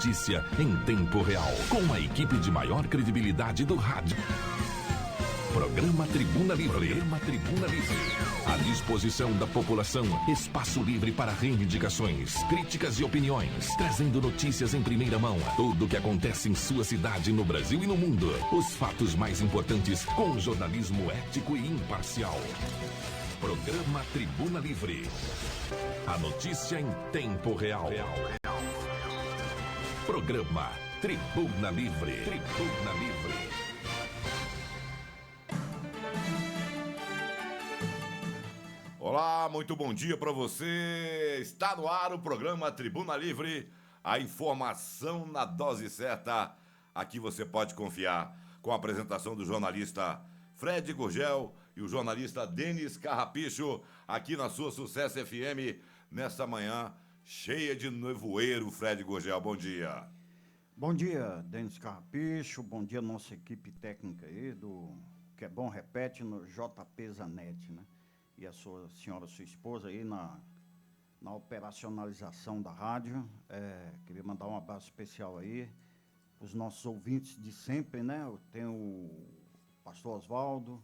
notícia em tempo real, com a equipe de maior credibilidade do rádio. Programa Tribuna Livre. À disposição da população, espaço livre para reivindicações, críticas e opiniões, trazendo notícias em primeira mão, tudo o que acontece em sua cidade, no Brasil e no mundo. Os fatos mais importantes com jornalismo ético e imparcial. Programa Tribuna Livre. A notícia em tempo real. Programa Tribuna Livre. Olá, muito bom dia para você. Está no ar o programa Tribuna Livre. A informação na dose certa. Aqui você pode confiar. Com a apresentação do jornalista Fred Gurgel e o jornalista Denis Carrapicho, aqui na sua Sucesso FM, nesta manhã cheia de nevoeiro. Fred Gurgel, bom dia. Bom dia, Denis Carrapicho, bom dia nossa equipe técnica aí do Que é Bom Repete no JP Zanetti, né? E a sua esposa aí na operacionalização da rádio. Queria mandar um abraço especial aí para os nossos ouvintes de sempre, né? Eu tenho o pastor Oswaldo,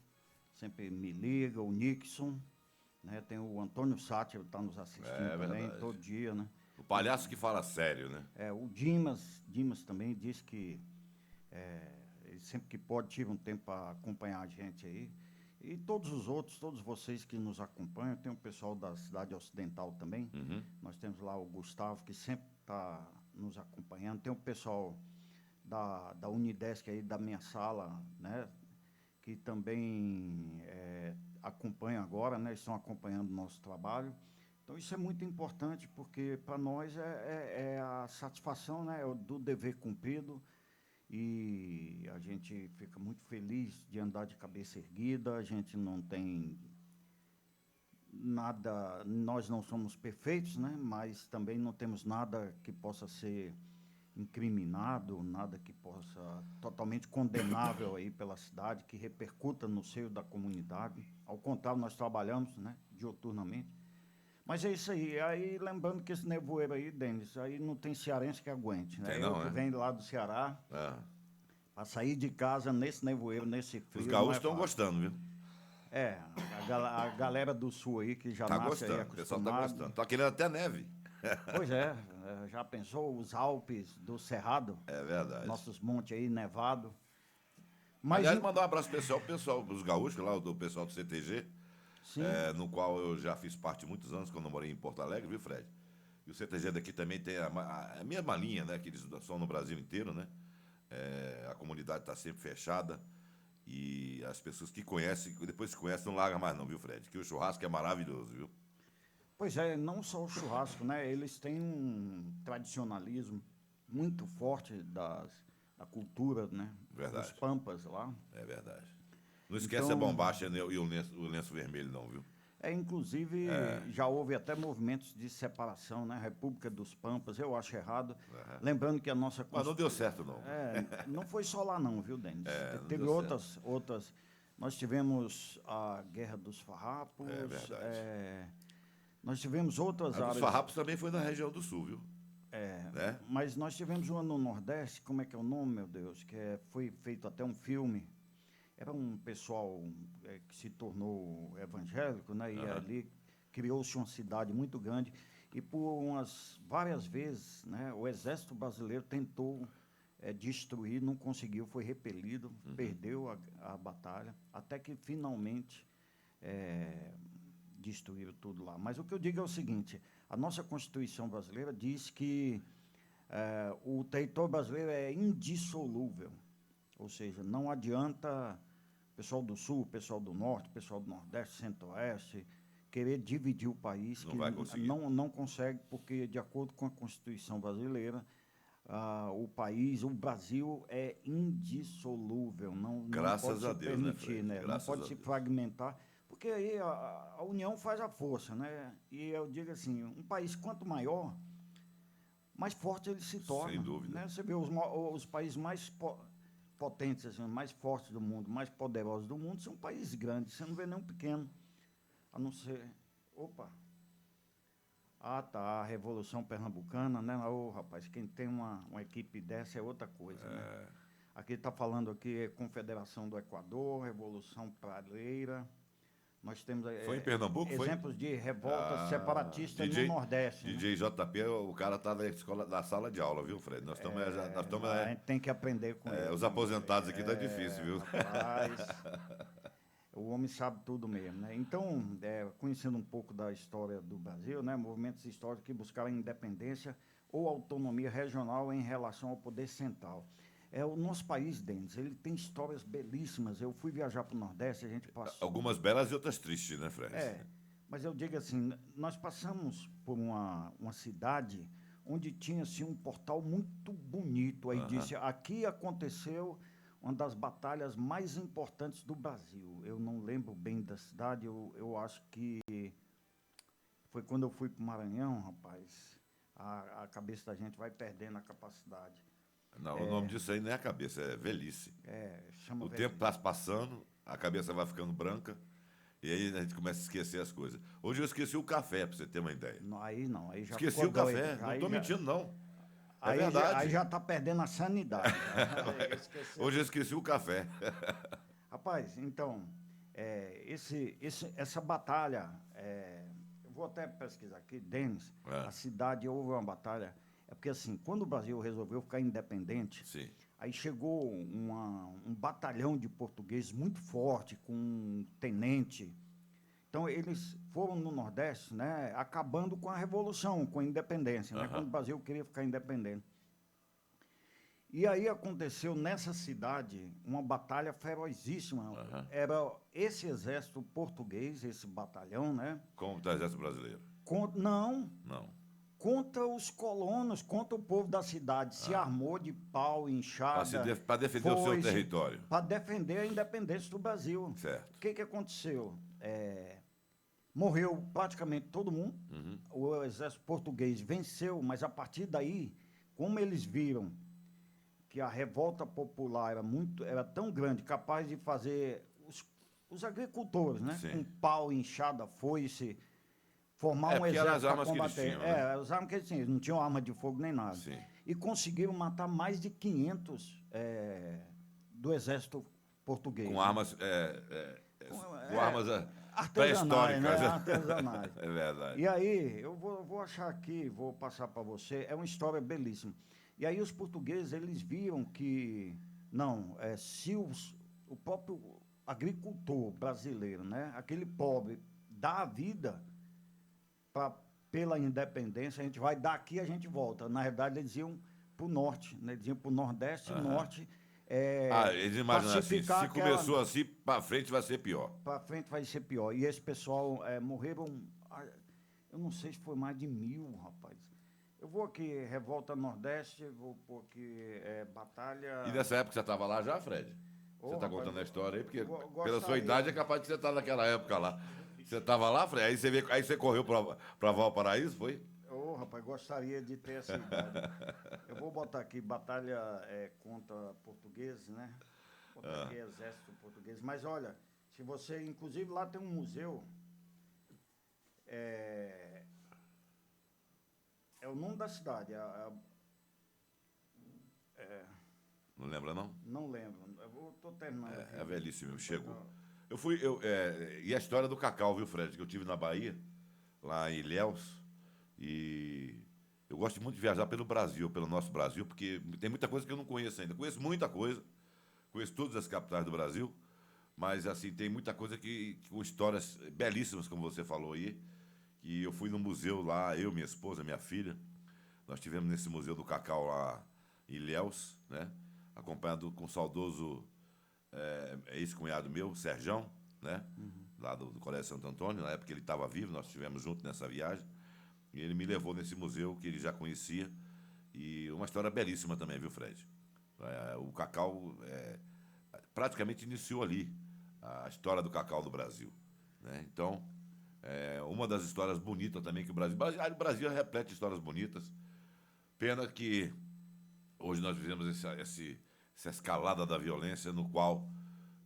sempre me liga, o Nixon, né? Tem o Antônio Sátiro, está nos assistindo também, verdade, todo dia, né? O palhaço que fala sério, né? O Dimas também disse que ele sempre que pode tira um tempo para acompanhar a gente aí. E todos os outros, todos vocês que nos acompanham, tem o pessoal da Cidade Ocidental também. Uhum. Nós temos lá o Gustavo, que sempre está nos acompanhando. Tem o pessoal da Unidesc aí, da minha sala, né? Que também acompanham agora, né? Estão acompanhando o nosso trabalho. Então, isso é muito importante, porque para nós é a satisfação, né, do dever cumprido, e a gente fica muito feliz de andar de cabeça erguida. A gente não tem nada, nós não somos perfeitos, né, mas também não temos nada que possa ser incriminado, nada que possa totalmente condenável aí pela cidade, que repercuta no seio da comunidade. Ao contrário, nós trabalhamos, né, diuturnamente. Mas é isso aí. Aí, lembrando que esse nevoeiro aí, Denis, aí não tem cearense que aguente, né? Eu que venho lá do Ceará, para sair de casa nesse nevoeiro, nesse frio. Os gaúchos estão gostando, viu? A galera do sul aí, que já nasce gostando, aí acostumado. O pessoal tá gostando. Tá querendo até neve. Pois já pensou os Alpes do Cerrado? É verdade. Nossos montes aí nevados. Aliás, mandar um abraço especial pro pessoal dos gaúchos, lá, do pessoal do CTG. No qual eu já fiz parte muitos anos, quando eu morei em Porto Alegre, viu, Fred? E o CTG daqui também tem a mesma linha, né, que eles são no Brasil inteiro, né? A comunidade está sempre fechada e as pessoas que conhecem, depois que conhecem, não largam mais não, viu, Fred? Que o churrasco é maravilhoso, viu? Pois é, não só o churrasco, né? Eles têm um tradicionalismo muito forte da cultura, né? Verdade. Dos pampas lá. É verdade. Não esquece a bombacha e o lenço vermelho, não, viu? Inclusive, já houve até movimentos de separação, né? República dos Pampas, eu acho errado. Lembrando que a nossa... Mas não deu certo, não. Não foi só lá, não, viu, Denis? Teve outras. Nós tivemos a Guerra dos Farrapos. É verdade. Nós tivemos outras áreas... Os Farrapos também foi na região do Sul, viu? Né? Mas nós tivemos uma no Nordeste, como é que é o nome, meu Deus? Que foi feito até um filme. Era um pessoal que se tornou evangélico, né? E ali criou-se uma cidade muito grande. E por várias vezes, né, o Exército Brasileiro tentou destruir, não conseguiu, foi repelido, perdeu a batalha, até que finalmente destruíram tudo lá. Mas o que eu digo é o seguinte: a nossa Constituição brasileira diz que o território brasileiro é indissolúvel. Ou seja, não adianta o pessoal do Sul, o pessoal do Norte, o pessoal do Nordeste, Centro-Oeste, querer dividir o país. Não vai conseguir. Não consegue, porque, de acordo com a Constituição brasileira, o Brasil é indissolúvel. Graças a Deus, permitir, Fred? né? Não pode se fragmentar, porque aí a união faz a força, né? E eu digo assim, um país quanto maior, mais forte ele se torna. Sem dúvida. Né? Você vê os países mais potentes, assim, mais fortes do mundo, mais poderosos do mundo, são países grandes. Você não vê nenhum pequeno, a não ser Ah, tá, a Revolução Pernambucana, né? Ô, rapaz, quem tem uma equipe dessa é outra coisa, né? Aqui está falando aqui Confederação do Equador, Revolução Praieira. Nós temos Foi em Pernambuco, foi? exemplos de revoltas separatistas no Nordeste. DJ JP, o cara tá na escola, na sala de aula, viu, Fred? Nós estamos A gente tem que aprender com ele. os aposentados aqui tá difícil, viu? Rapaz, o homem sabe tudo mesmo, né? Então, conhecendo um pouco da história do Brasil, né? Movimentos históricos que buscaram independência ou autonomia regional em relação ao poder central. O nosso país, Denis, ele tem histórias belíssimas. Eu fui viajar para o Nordeste, a gente passou... Algumas belas e outras tristes, né, Fred? Mas eu digo assim, nós passamos por uma cidade onde tinha assim, um portal muito bonito. Aí disse, aqui aconteceu uma das batalhas mais importantes do Brasil. Eu não lembro bem da cidade, eu acho que foi quando eu fui para o Maranhão, rapaz. A cabeça da gente vai perdendo a capacidade. Não, o nome disso aí não é a cabeça, é velhice. Chama o velhice. tempo está passando, a cabeça vai ficando branca, e aí a gente começa a esquecer as coisas. Hoje eu esqueci o café, para você ter uma ideia. Não, aí já esqueci ficou o café, doido. não estou mentindo, não. Aí, verdade. Aí já está perdendo a sanidade. Hoje eu esqueci o café. Rapaz, então, essa batalha, eu vou até pesquisar aqui, Denis, a cidade houve uma batalha. É porque, assim, quando o Brasil resolveu ficar independente, Sim. aí chegou um batalhão de portugueses muito forte, com um tenente. Então, eles foram no Nordeste, né, acabando com a Revolução, com a independência, né, quando o Brasil queria ficar independente. E aí aconteceu nessa cidade uma batalha ferozíssima. Era esse exército português, esse batalhão, né? Como o exército brasileiro? Não. Contra os colonos, contra o povo da cidade. Se armou de pau, inchada. Para defender o seu território. Para defender a independência do Brasil. Certo. O que aconteceu? Morreu praticamente todo mundo. O exército português venceu, mas a partir daí, como eles viram que a revolta popular era tão grande, capaz de fazer os agricultores, né? Sim. Com pau, inchada, foice, formar um exército para combater. Que eles tinham, né? As armas que eles tinham, eles não tinham arma de fogo nem nada. Sim. E conseguiram matar mais de 500 do exército português. Com armas, com armas artesanais, né? pré-históricas. Artesanais. É verdade. E aí, eu vou achar aqui, vou passar para você, é uma história belíssima. E aí os portugueses, eles viram que, se o próprio agricultor brasileiro, né, aquele pobre, dá a vida pela independência, a gente vai daqui, a gente volta. Na verdade, eles iam para o norte, né, eles iam para o nordeste e norte. Eles imaginam assim, se começou assim, para frente vai ser pior. Para frente vai ser pior. E esse pessoal morreram, eu não sei se foi mais de 1000, rapaz. Eu vou aqui, Revolta Nordeste, vou pôr aqui, batalha... E nessa época você estava lá já, Fred? Você está contando a história aí, porque pela sua idade é capaz de você estar naquela época lá. Você estava lá, Fred? Aí você correu para Valparaíso, foi? Rapaz, gostaria de ter essa idade. Eu vou botar aqui, batalha contra portugueses, né? Vou botar aqui, exército português. Mas olha, se você... Inclusive, lá tem um museu... É o nome da cidade. Não lembra, não? Não lembro. Eu estou terminando aqui. É velhíssimo, chegou. E a história do cacau, viu, Fred? Que eu tive na Bahia, lá em Ilhéus. E eu gosto muito de viajar pelo Brasil, pelo nosso Brasil, porque tem muita coisa que eu não conheço ainda. Conheço muita coisa, conheço todas as capitais do Brasil, mas, assim, tem muita coisa com histórias belíssimas, como você falou aí. E eu fui no museu lá, eu, minha esposa, minha filha. Nós estivemos nesse Museu do Cacau lá em Ilhéus, né? Acompanhado com o saudoso ex-cunhado meu, Serjão, né? Lá do Colégio Santo Antônio. Na época ele estava vivo, nós estivemos juntos nessa viagem. E ele me levou nesse museu que ele já conhecia. E uma história belíssima também, viu, Fred? O cacau praticamente iniciou ali a história do cacau do Brasil, né? Então... uma das histórias bonitas também que o Brasil é repleto de histórias bonitas. Pena que hoje nós vivemos essa escalada da violência, no qual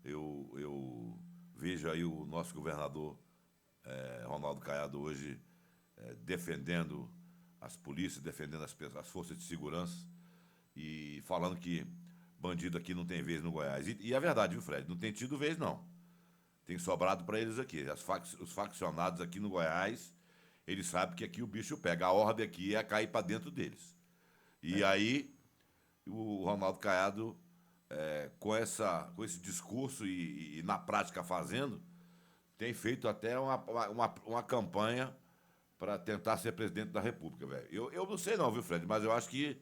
eu vejo aí o nosso governador Ronaldo Caiado hoje defendendo as polícias, defendendo as forças de segurança e falando que bandido aqui não tem vez no Goiás. E é verdade, viu, Fred? Não tem tido vez, não. Tem sobrado para eles aqui. Os faccionados aqui no Goiás, eles sabem que aqui o bicho pega. A ordem aqui é cair para dentro deles. E aí, o Ronaldo Caiado, com esse discurso e na prática fazendo, tem feito até uma campanha para tentar ser presidente da República, velho. Eu não sei não, viu, Fred? Mas eu acho que,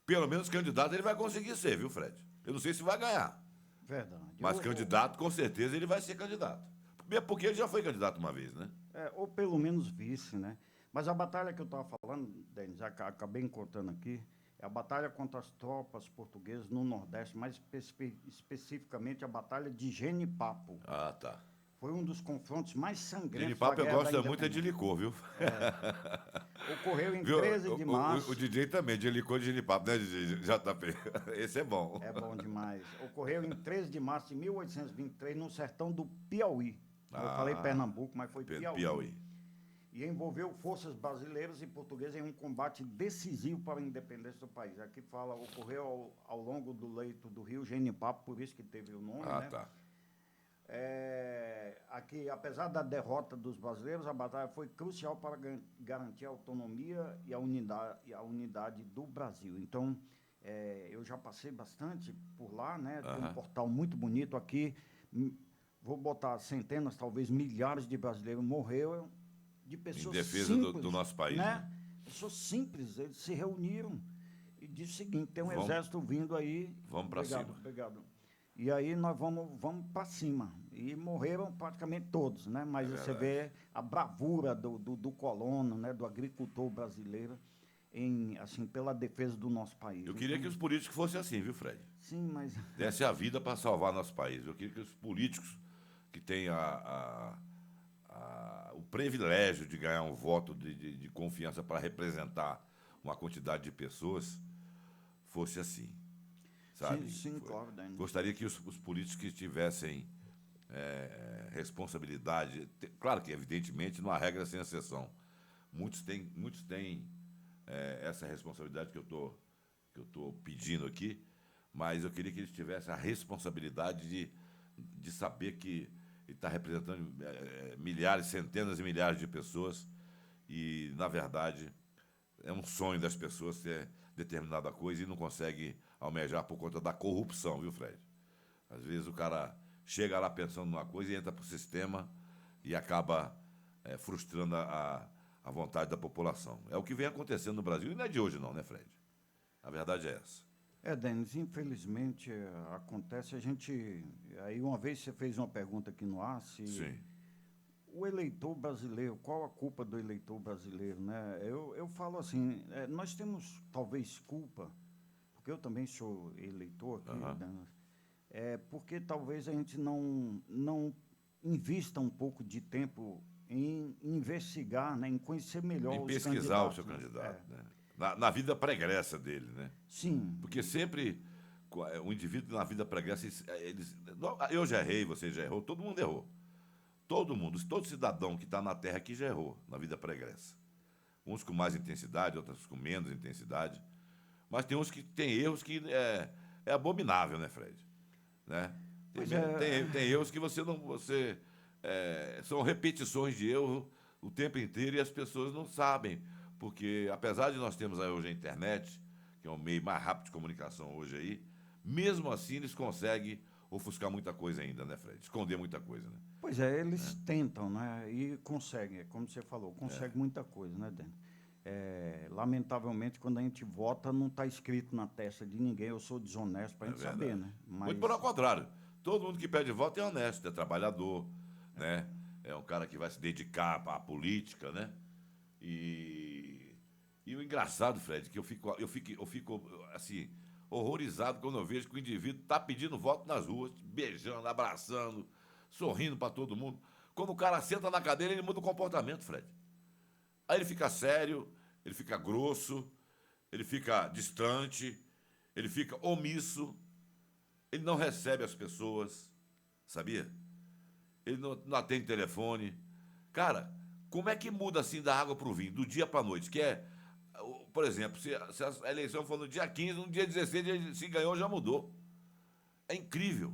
pelo menos, candidato ele vai conseguir ser, viu, Fred? Eu não sei se vai ganhar. Verdade. Mas candidato, com certeza, ele vai ser candidato. Mesmo porque ele já foi candidato uma vez, né? Ou pelo menos vice, né? Mas a batalha que eu estava falando, Denis, acabei encontrando aqui, é a batalha contra as tropas portuguesas no Nordeste, mais especificamente a Batalha de Genipapo. Ah, tá. Foi um dos confrontos mais sangrentos Genipapo eu gosto muito de licor, viu? Ocorreu em 13 de março. O DJ também, de licor de Genipapo, né, DJ? JP? Esse é bom. É bom demais. Ocorreu em 13 de março de 1823, no sertão do Piauí. Eu falei Pernambuco, mas foi Piauí. E envolveu forças brasileiras e portuguesas em um combate decisivo para a independência do país. Aqui fala, ocorreu ao longo do leito do rio Genipapo, por isso que teve o nome, né? Tá. Aqui, apesar da derrota dos brasileiros, a batalha foi crucial para garantir a autonomia e a unidade do Brasil. Então, eu já passei bastante por lá, né? Tem um portal muito bonito aqui. Vou botar centenas, talvez milhares de brasileiros morreram, de pessoas simples. Em defesa do nosso país, né? Pessoas simples, eles se reuniram e disse o seguinte, tem um exército vindo aí. Vamos para cima. Obrigado. E aí nós vamos para cima. E morreram praticamente todos, né? Mas você vê a bravura do colono, né? Do agricultor brasileiro, pela defesa do nosso país. Eu queria que os políticos fossem assim, viu, Fred? Sim, mas... Desse a vida para salvar nosso país. Eu queria que os políticos que têm o privilégio de ganhar um voto de confiança para representar uma quantidade de pessoas fosse assim. Sabe? Sim, claro, Dani. Gostaria que os políticos que tivessem responsabilidade, claro que, evidentemente, não há regra sem exceção. Muitos têm essa responsabilidade que eu estou pedindo aqui, mas eu queria que eles tivessem a responsabilidade de saber que ele está representando milhares, centenas e milhares de pessoas e, na verdade, é um sonho das pessoas ter determinada coisa e não consegue almejar por conta da corrupção, viu, Fred? Às vezes o cara chega lá pensando numa coisa e entra para o sistema e acaba frustrando a vontade da população. É o que vem acontecendo no Brasil e não é de hoje não, né, Fred? A verdade é essa. Denis, infelizmente acontece, aí uma vez você fez uma pergunta aqui no ar, Sim. O eleitor brasileiro, qual a culpa do eleitor brasileiro, né? Eu falo assim, nós temos talvez culpa, porque eu também sou eleitor aqui, porque talvez a gente não invista um pouco de tempo em investigar, né, em conhecer melhor os candidatos. Em pesquisar o seu candidato, né? Na vida pregressa dele, né? Sim. Porque sempre o indivíduo na vida pregressa, eu já errei, você já errou, todo mundo errou. Todo cidadão que está na Terra aqui já errou na vida pregressa. Uns com mais intensidade, outros com menos intensidade. Mas tem uns que têm erros que é abominável, né, Fred? Né? Tem erros que são repetições de erro o tempo inteiro e as pessoas não sabem. Porque, apesar de nós termos aí hoje a internet, que é o meio mais rápido de comunicação hoje aí, mesmo assim eles conseguem ofuscar muita coisa ainda, né, Fred? Esconder muita coisa, né? Pois eles tentam, né? E conseguem, como você falou, conseguem muita coisa, né, Dani? Lamentavelmente, quando a gente vota, não está escrito na testa de ninguém, eu sou desonesto, para a gente saber, né? Mas... Muito pelo contrário. Todo mundo que pede voto é honesto, é trabalhador, né? É um cara que vai se dedicar à política, né? E o engraçado, Fred, que eu fico assim, horrorizado quando eu vejo que o indivíduo está pedindo voto nas ruas, beijando, abraçando, sorrindo para todo mundo. Quando o cara senta na cadeira, ele muda o comportamento, Fred. Aí ele fica sério, ele fica grosso, ele fica distante, ele fica omisso, ele não recebe as pessoas, sabia? Ele não atende telefone. Cara, como é que muda assim da água para o vinho, do dia para a noite? Que é, por exemplo, se a eleição for no dia 15, no dia 16, se ganhou, já mudou. É incrível.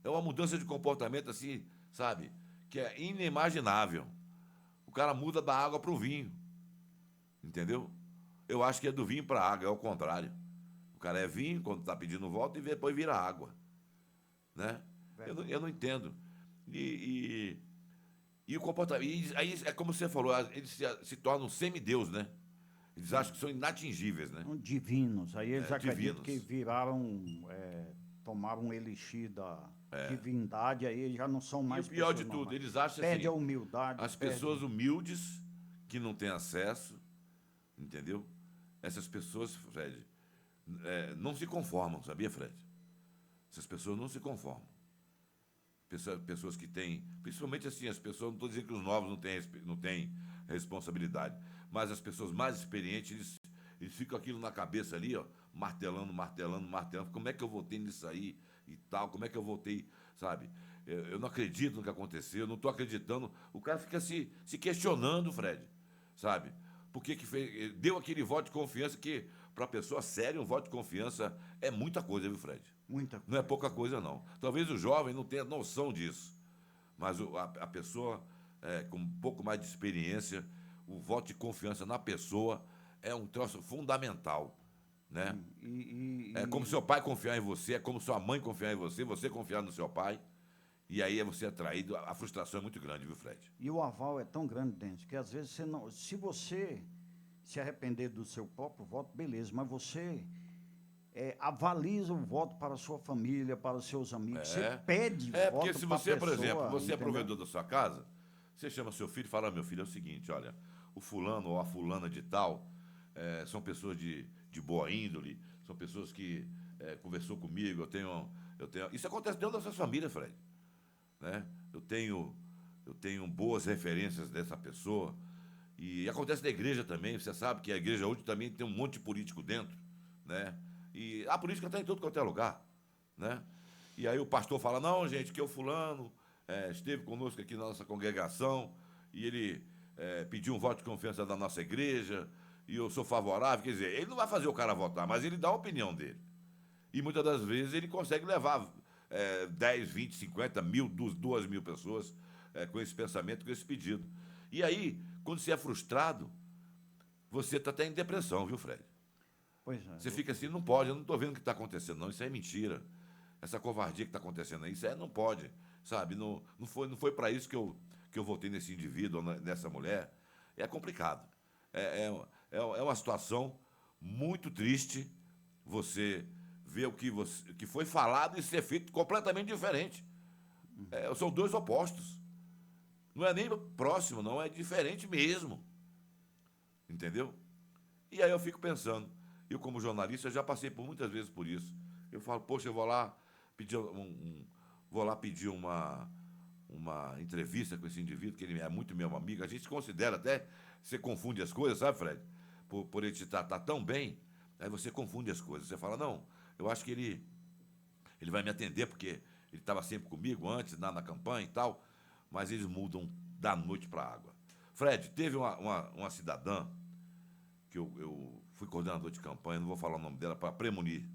É uma mudança de comportamento assim, sabe? Que é inimaginável. O cara muda da água para o vinho. Entendeu? Eu acho que é do vinho para a água, é o contrário. O cara é vinho quando está pedindo voto e depois vira água. Né? Eu não entendo. E o comportamento. E aí é como você falou, eles se tornam semideus, né? Eles acham que são inatingíveis, né? São divinos. Aí eles acreditam divinos. que viraram, tomaram um elixir da divindade, aí eles já não são mais E o pior de pessoas tudo, normais. eles acham Perde assim, a humildade. as pessoas humildes que não têm acesso, entendeu? Essas pessoas, Fred, não se conformam, sabia, Fred? Essas pessoas não se conformam. Pessoas que têm, principalmente assim, as pessoas, não estou dizendo que os novos não têm responsabilidade, mas as pessoas mais experientes, eles ficam aquilo na cabeça ali, ó, martelando. Como é que eu votei nisso aí e tal? Como é que eu votei, sabe? Eu não acredito no que aconteceu, eu não estou acreditando. O cara fica se questionando, Fred, sabe? Por que fez, deu aquele voto de confiança que, para a pessoa séria, um voto de confiança é muita coisa, viu, Fred? Muita coisa. Não é pouca coisa, não. Talvez o jovem não tenha noção disso, mas a pessoa com um pouco mais de experiência, o voto de confiança na pessoa é um troço fundamental, né? É como seu pai confiar em você, é como sua mãe confiar em você, você confiar no seu pai, e aí você é traído. A frustração é muito grande, viu, Fred? E o aval é tão grande, Dente, que às vezes você não. Se você se arrepender do seu próprio voto, beleza, mas você avaliza o voto para a sua família, para os seus amigos. Você pede voto porque se para a você, pessoa, por exemplo, você é entendeu? provedor da sua casa, você chama seu filho e fala: meu filho, é o seguinte, olha, o fulano ou a fulana de tal são pessoas de boa índole, são pessoas que conversou comigo, eu tenho. Isso acontece dentro da sua família, Fred. Né? Eu tenho boas referências dessa pessoa. E acontece na igreja também. Você sabe que a igreja hoje também tem um monte de político dentro, né? E a política está em tudo quanto é lugar, né? E aí o pastor fala: não, gente, que o fulano esteve conosco aqui na nossa congregação e ele pediu um voto de confiança da nossa igreja e eu sou favorável. Quer dizer, ele não vai fazer o cara votar, mas ele dá a opinião dele. E muitas das vezes ele consegue levar 10, 20, 50 mil, 2.000 pessoas com esse pensamento, com esse pedido. E aí, quando você é frustrado, você está até em depressão, viu, Fred? Pois é. Você fica assim: não pode, eu não estou vendo o que está acontecendo, não, isso é mentira. Essa covardia que está acontecendo aí, isso não pode, sabe? Não foi para isso que eu votei nesse indivíduo, nessa mulher. É complicado. É uma situação muito triste você ver o que foi falado e ser feito completamente diferente. São dois opostos. Não é nem próximo, não, é diferente mesmo. Entendeu? E aí eu fico pensando, eu como jornalista já passei por muitas vezes por isso. Eu falo: poxa, eu vou lá pedir uma entrevista com esse indivíduo, que ele é muito meu amigo. A gente considera até, você confunde as coisas, sabe, Fred? Por ele te tratar tão bem, aí você confunde as coisas. Você fala: não, eu acho que ele vai me atender, porque ele estava sempre comigo antes, na campanha e tal, mas eles mudam da noite para a água. Fred, teve uma cidadã que eu fui coordenador de campanha, não vou falar o nome dela, para premunir.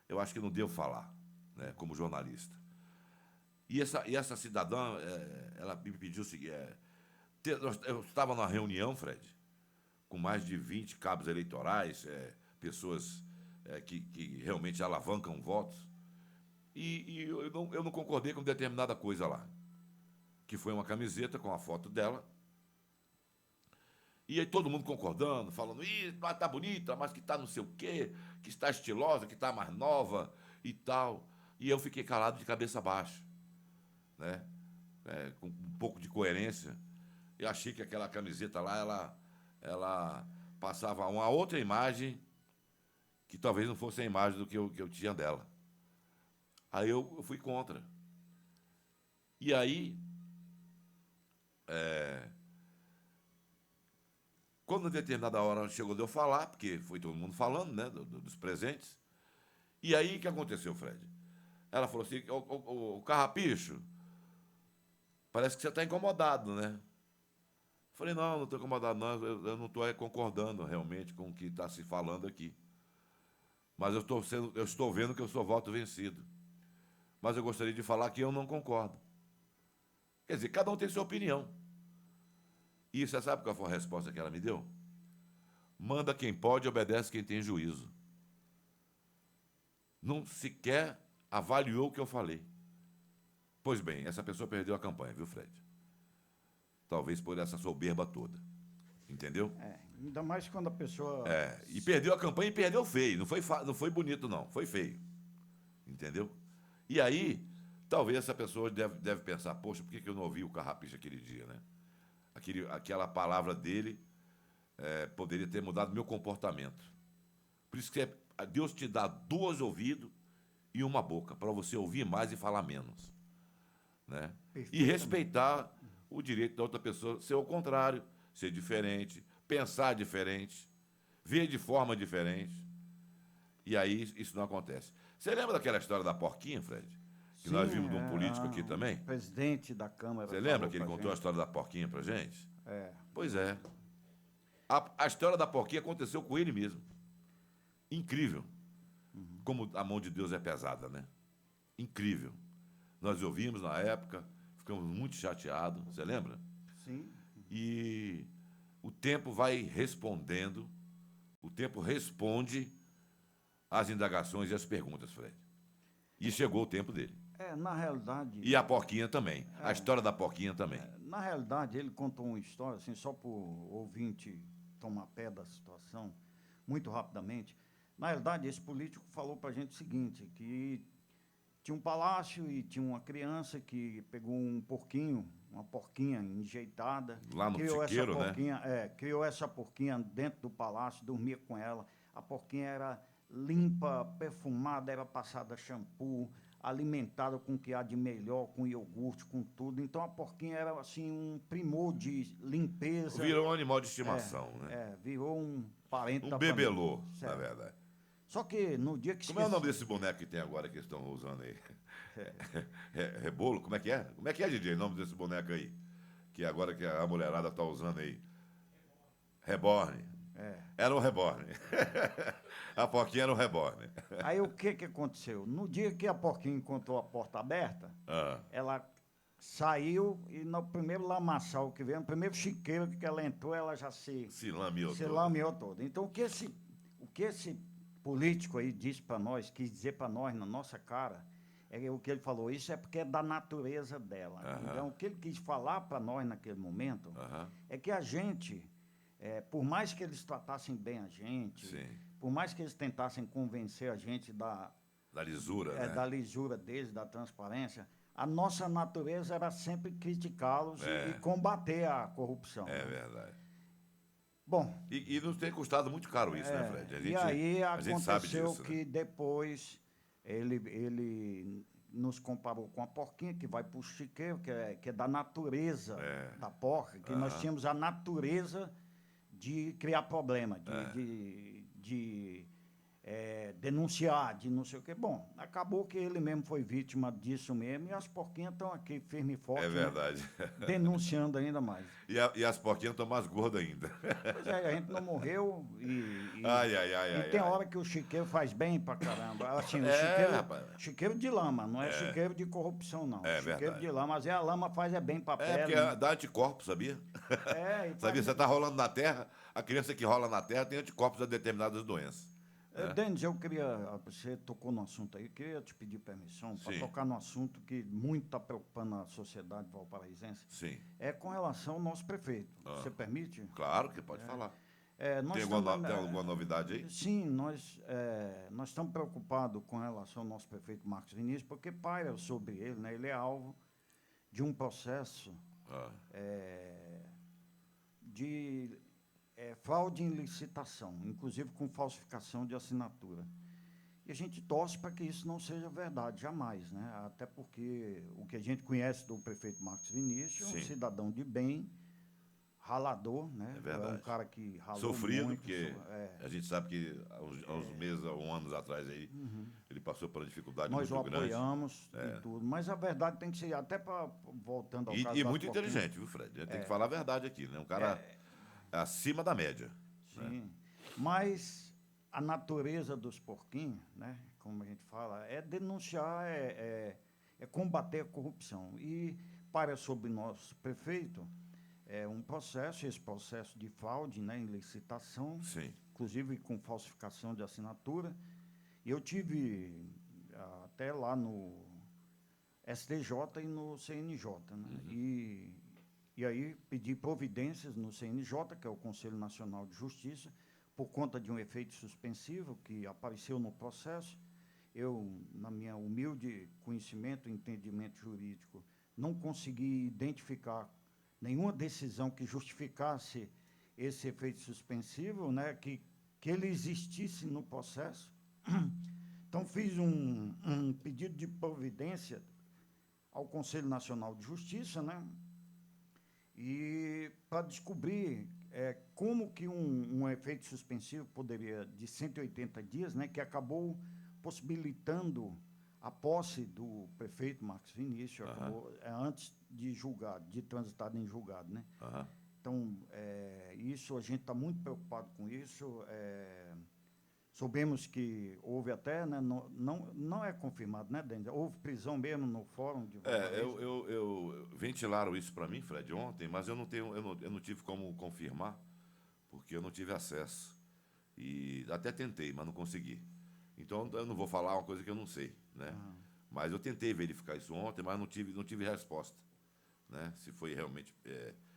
Eu acho que não devo falar, né, como jornalista. E essa cidadã, ela me pediu o seguinte: eu estava numa reunião, Fred, com mais de 20 cabos eleitorais, pessoas que realmente alavancam votos, e eu não concordei com determinada coisa lá, que foi uma camiseta com a foto dela. E aí todo mundo concordando, falando: tá bonita, mas que tá não sei o quê, que está estilosa, que está mais nova e tal. E eu fiquei calado de cabeça baixa, né? Com um pouco de coerência. Eu achei que aquela camiseta lá, ela passava uma outra imagem que talvez não fosse a imagem do que eu tinha dela. Aí eu fui contra. E aí, quando em determinada hora chegou de eu falar, porque foi todo mundo falando, né, dos presentes, e aí o que aconteceu, Fred? Ela falou assim: o Carrapicho, parece que você está incomodado, né? Falei, não estou incomodado, não. Eu não estou concordando realmente com o que está se falando aqui. Mas eu estou vendo que eu sou voto vencido. Mas eu gostaria de falar que eu não concordo. Quer dizer, cada um tem sua opinião. E você sabe qual foi a resposta que ela me deu? Manda quem pode, obedece quem tem juízo. Não sequer avaliou o que eu falei. Pois bem, essa pessoa perdeu a campanha, viu, Fred? Talvez por essa soberba toda. Entendeu? Ainda mais quando a pessoa... E perdeu a campanha e perdeu feio. Não foi bonito, não. Foi feio. Entendeu? E aí, talvez essa pessoa deve pensar, poxa, por que eu não ouvi o Carrapicho aquele dia, né? Aquela palavra dele poderia ter mudado meu comportamento. Por isso que Deus te dá 2 ouvidos e uma boca, para você ouvir mais e falar menos. Né? E respeitar o direito da outra pessoa ser o contrário, ser diferente, pensar diferente, ver de forma diferente. E aí isso não acontece. Você lembra daquela história da porquinha, Fred? Que nós vimos de um político aqui também? Presidente da Câmara. Você lembra que ele contou a história da porquinha pra gente? É. Pois é. A história da porquinha aconteceu com ele mesmo. Incrível. Como a mão de Deus é pesada, né? Incrível. Nós ouvimos na época, ficamos muito chateados, você lembra? Sim. E o tempo vai respondendo, o tempo responde às indagações e às perguntas, Fred. E chegou o tempo dele. Na realidade... E a porquinha também. A história da porquinha também. Na realidade, ele contou uma história, assim, só para o ouvinte tomar pé da situação, muito rapidamente. Na realidade, esse político falou para a gente o seguinte, que tinha um palácio e tinha uma criança que pegou um porquinho, uma porquinha enjeitada. Lá no chiqueiro, né? Criou essa porquinha dentro do palácio, dormia com ela. A porquinha era limpa, perfumada, era passada shampoo, alimentada com o que há de melhor, com iogurte, com tudo. Então, a porquinha era, assim, um primor de limpeza. Virou um animal de estimação, né? Virou um parente da bebelô, família. na verdade. Só que no dia que... Como é o nome desse boneco que tem agora que eles estão usando aí? Rebolo? Como é que é? Como é que é, DJ, o nome desse boneco aí? Que agora que a mulherada está usando aí. Reborn. Era o Reborn. A porquinha era o Reborn. Aí o que aconteceu? No dia que a porquinha encontrou a porta aberta, ela saiu e no primeiro lamaçal que veio, no primeiro chiqueiro que ela entrou, ela já se lameou toda. Então, o que esse político aí disse para nós, quis dizer para nós, na nossa cara, é o que ele falou, isso é porque é da natureza dela. Então, o que ele quis falar para nós naquele momento é que a gente, por mais que eles tratassem bem a gente, por mais que eles tentassem convencer a gente da lisura, né? Da lisura deles, da transparência, a nossa natureza era sempre criticá-los e combater a corrupção. É verdade. Bom... E nos tem custado muito caro isso, né, Fred? E aí aconteceu disso, que né? depois ele nos comparou com a porquinha, que vai para o chiqueiro, que é da natureza da porca, que nós tínhamos a natureza de criar problema, de denunciar, de não sei o quê. Bom, acabou que ele mesmo foi vítima disso mesmo, e as porquinhas estão aqui firme e forte. É verdade. Né, denunciando ainda mais. E as porquinhas estão mais gordas ainda. Pois a gente não morreu e Ai, tem hora que o chiqueiro faz bem pra caramba. Assim, chiqueiro de lama, não é chiqueiro de corrupção, não. Chiqueiro verdade. de lama, mas a lama faz bem pra pele. Porque dá anticorpos, sabia? Sabia? Você está rolando na terra, a criança que rola na terra tem anticorpos a determinadas doenças. Denis, você tocou no assunto aí, eu queria te pedir permissão para tocar no assunto que muito está preocupando a sociedade valparaísense. Sim. É com relação ao nosso prefeito. Você permite? Claro que pode falar. Tem alguma novidade aí? Sim, nós estamos preocupados com relação ao nosso prefeito Marcos Vinícius, porque paira sobre ele, né? Ele é alvo de um processo de fraude em licitação, inclusive com falsificação de assinatura. E a gente torce para que isso não seja verdade, jamais, né? Até porque o que a gente conhece do prefeito Marcos Vinícius é um cidadão de bem, ralador, né? É verdade. Um cara que ralou Sofrido, muito. porque a gente sabe que há uns meses, há anos atrás aí, ele passou por uma dificuldade Nós muito o grande. apoiamos e tudo. Mas a verdade tem que ser, até para voltando ao caso E das muito porquinhas. inteligente, viu, Fred? A gente tem que falar a verdade aqui, né? Um cara acima da média. Sim. Mas a natureza dos porquinhos, né? Como a gente fala, é denunciar, é combater a corrupção. E para sobre nosso prefeito um processo, esse processo de fraude, né, em licitação, Sim. inclusive com falsificação de assinatura. E eu tive até lá no STJ e no CNJ, né? E aí pedi providências no CNJ, que é o Conselho Nacional de Justiça, por conta de um efeito suspensivo que apareceu no processo. Eu, na minha humilde conhecimento e entendimento jurídico, não consegui identificar nenhuma decisão que justificasse esse efeito suspensivo, né, que ele existisse no processo. Então, fiz um pedido de providência ao Conselho Nacional de Justiça, né, e para descobrir como que um efeito suspensivo poderia, de 180 dias, né, que acabou possibilitando a posse do prefeito Marcos Vinícius, acabou, antes de julgado, de transitado em julgado, né? Então, isso, a gente está muito preocupado com isso. Soubemos que houve até, né, não é confirmado, né, Denis? Houve prisão mesmo no fórum de Valparaíso. Eu ventilaram isso para mim, Fred, ontem, mas eu não tive como confirmar, porque eu não tive acesso. E até tentei, mas não consegui. Então, eu não vou falar uma coisa que eu não sei, né? Mas eu tentei verificar isso ontem, mas não tive resposta, né? Se foi realmente,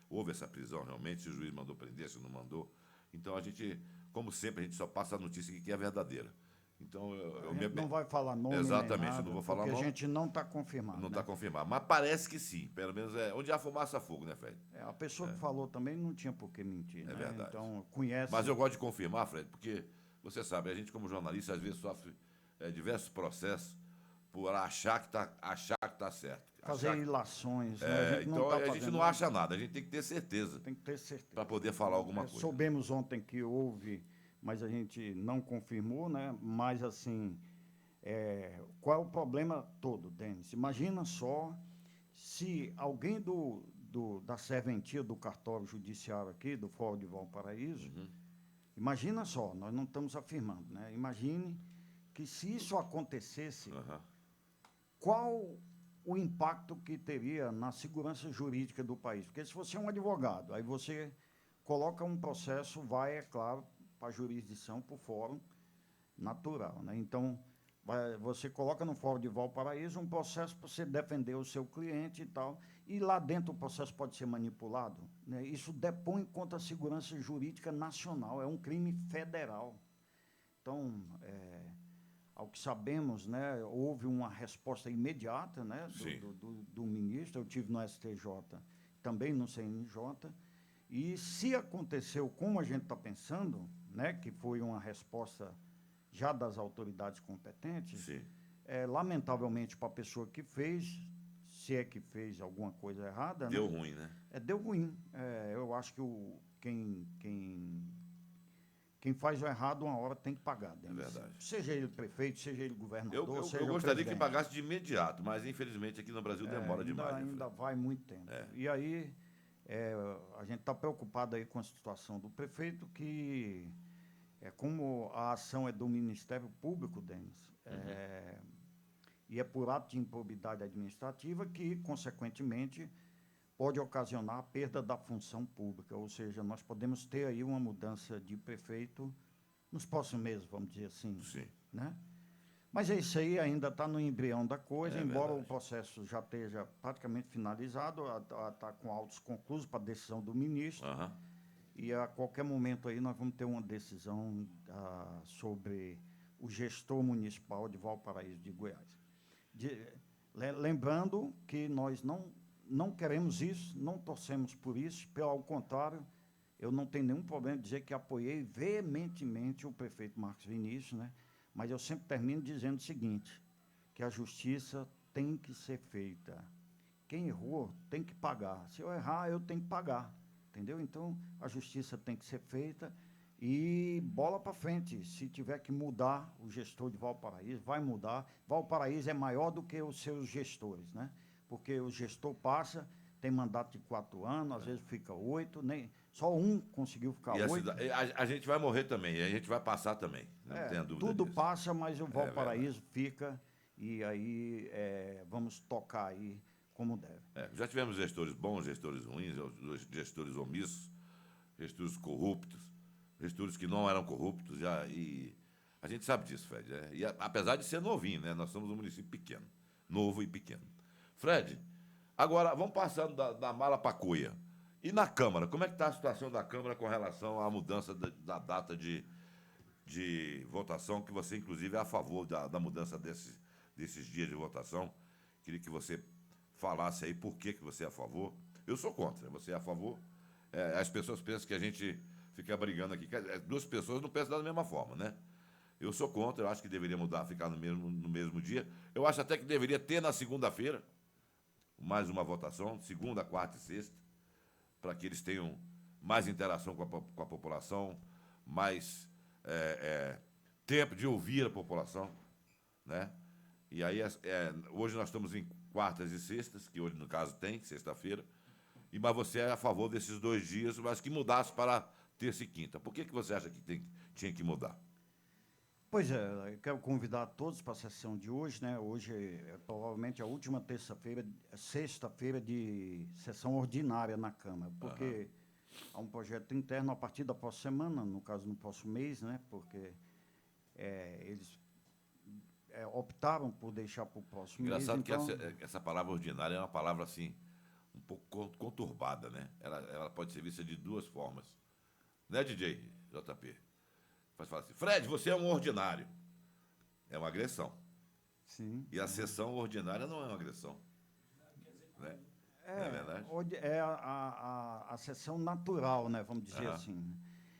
houve essa prisão realmente, se o juiz mandou prender, se não mandou. Então, a gente, como sempre, a gente só passa a notícia que é verdadeira. Então, a gente não vai falar nome. Exatamente, nem nada, eu não vou falar porque nome. A gente não está confirmado. Não está, né? Confirmado, mas parece que sim. Pelo menos onde há fumaça, há fogo, né, Fred? A pessoa que falou também não tinha por que mentir, né? Verdade. Então, conhece... Mas eu gosto de confirmar, Fred, porque, você sabe, a gente como jornalista, às vezes sofre diversos processos por achar que tá certo. Fazer ilações, né? A gente não acha nada, a gente tem que ter certeza. Tem que ter certeza. Para poder falar alguma coisa. Soubemos ontem que houve, mas a gente não confirmou, né? Mas, assim, qual é o problema todo, Denis? Imagina só se alguém da serventia do cartório judiciário aqui, do Fórum de Valparaíso, imagina só, nós não estamos afirmando, né? Imagine que se isso acontecesse, qual o impacto que teria na segurança jurídica do país? Porque se você é um advogado, aí você coloca um processo, vai, é claro, para a jurisdição, para o fórum natural, né? Então, você coloca no Fórum de Valparaíso um processo para você defender o seu cliente e tal, e lá dentro o processo pode ser manipulado, né? Isso depõe contra a segurança jurídica nacional, é um crime federal. Então, ao que sabemos, né, houve uma resposta imediata, né, do ministro. Eu tive no STJ, também no CNJ, e se aconteceu como a gente está pensando, né, que foi uma resposta já das autoridades competentes, lamentavelmente para a pessoa que fez, se é que fez alguma coisa errada... Deu, né, ruim, né? Deu ruim. Eu acho que quem faz o errado, uma hora tem que pagar. É verdade. Seja ele prefeito, seja ele governador, seja eu gostaria presidente. que pagasse de imediato, mas infelizmente aqui no Brasil demora demais. Ainda vai muito tempo. E aí, a gente está preocupado aí com a situação do prefeito, que como a ação é do Ministério Público, Denis, e é por ato de improbidade administrativa que, consequentemente, pode ocasionar a perda da função pública, ou seja, nós podemos ter aí uma mudança de prefeito nos próximos meses, vamos dizer assim. Sim. Né? Mas isso aí ainda está no embrião da coisa, embora verdade. o processo já esteja praticamente finalizado, está com autos conclusos para a decisão do ministro, e a qualquer momento aí nós vamos ter uma decisão sobre o gestor municipal de Valparaíso de Goiás. Lembrando que nós não queremos isso, não torcemos por isso, pelo contrário, eu não tenho nenhum problema de dizer que apoiei veementemente o prefeito Marcos Vinícius, né? Mas eu sempre termino dizendo o seguinte, que a justiça tem que ser feita. Quem errou tem que pagar. Se eu errar, eu tenho que pagar, entendeu? Então, a justiça tem que ser feita e bola para frente. Se tiver que mudar o gestor de Valparaíso, vai mudar. Valparaíso é maior do que os seus gestores, né? Porque o gestor passa, tem mandato de 4 anos, às vezes fica 8, nem, só um conseguiu ficar E 8. a gente vai morrer também, e a gente vai passar também, não tenha dúvida Tudo disso. passa, mas o Valparaíso fica, e aí vamos tocar aí como deve. Já tivemos gestores bons, gestores ruins, gestores omissos, gestores corruptos, gestores que não eram corruptos, e a gente sabe disso, Fred. E apesar de ser novinho, né? Nós somos um município pequeno, novo e pequeno. Fred, agora vamos passando da mala para a cuia. E na Câmara, como é que está a situação da Câmara com relação à mudança da data de votação, que você, inclusive, é a favor da mudança desses dias de votação? Queria que você falasse aí por que você é a favor. Eu sou contra, você é a favor. As pessoas pensam que a gente fica brigando aqui. Duas pessoas não pensam da mesma forma, né? Eu sou contra, eu acho que deveria mudar, ficar no mesmo dia. Eu acho até que deveria ter na segunda-feira mais uma votação, segunda, quarta e sexta, para que eles tenham mais interação com a população, mais tempo de ouvir a população, né? E aí, hoje nós estamos em quartas e sextas, que hoje, no caso, tem, sexta-feira, mas você é a favor desses 2 dias, mas que mudasse para terça e quinta. Por que você acha que tinha que mudar? Pois é, eu quero convidar todos para a sessão de hoje, né? Hoje é provavelmente a última sexta-feira de sessão ordinária na Câmara, porque há um projeto interno a partir da próxima semana, no caso no próximo mês, né? Porque eles optaram por deixar para o próximo mês. Engraçado então... que essa palavra ordinária é uma palavra assim, um pouco conturbada, né? Ela pode ser vista de 2 formas. Né, DJ JP? Pode falar assim, Fred, você é um ordinário. É uma agressão. Sim. E a sessão ordinária não é uma agressão. Né? Não é verdade? É a sessão natural, né? Vamos dizer assim.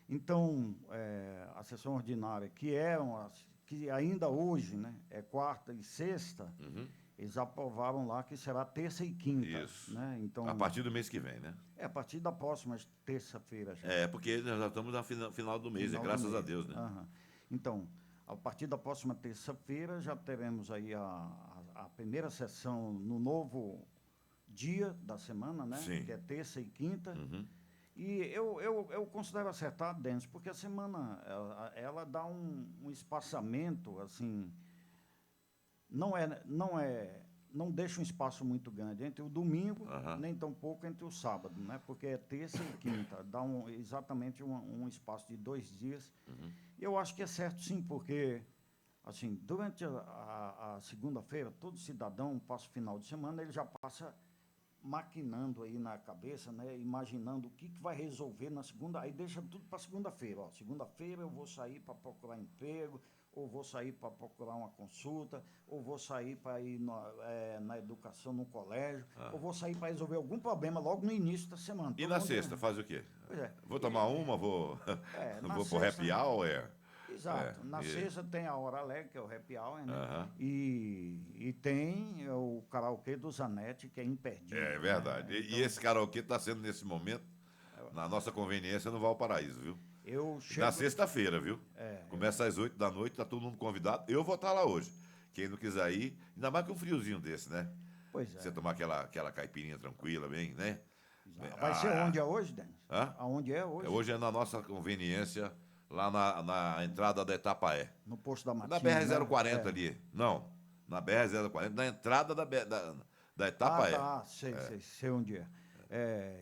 Então, a sessão ordinária, que ainda hoje, né, é quarta e sexta, eles aprovaram lá que será terça e quinta. Isso. Né? Então, a partir do mês que vem, né? a partir da próxima terça-feira. Já. Porque nós já estamos no final do mês, graças a Deus, né? Então, a partir da próxima terça-feira já teremos aí a primeira sessão no novo dia da semana, né? Sim. Que é terça e quinta. E eu considero acertado, Denis, porque a semana ela dá um espaçamento, assim, não deixa um espaço muito grande entre o domingo, nem tão pouco entre o sábado, né? Porque é terça e quinta, dá exatamente um espaço de 2 dias. Eu acho que é certo, sim, porque assim, durante a segunda-feira, todo cidadão passa o final de semana, ele já passa maquinando aí na cabeça, né, imaginando o que vai resolver na segunda, aí deixa tudo para segunda-feira. Segunda-feira eu vou sair para procurar emprego, ou vou sair para procurar uma consulta, ou vou sair para ir na educação, no colégio, ou vou sair para resolver algum problema logo no início da semana. E na sexta, faz o quê? Pois é. Vou tomar uma, vou pro happy hour, Exato. Na sexta tem a Hora Alegre, que é o happy hour, né? E tem o karaokê do Zanetti, que é imperdível. É verdade. Né? Então, e esse karaokê está sendo, nesse momento, na nossa conveniência, no Valparaíso, viu? Na sexta-feira, viu? Começa às 8 da noite, tá todo mundo convidado. Eu vou estar lá hoje. Quem não quiser ir, ainda mais que um friozinho desse, né? Pois é. Você tomar aquela caipirinha tranquila, bem, né? Vai ser onde é hoje, Denis? Aonde é hoje? Hoje é na nossa conveniência, lá na entrada da Itapaé. No posto da Matinha. Na BR-040 ali. Não, na BR-040, na entrada da Itapaé. Sei onde é.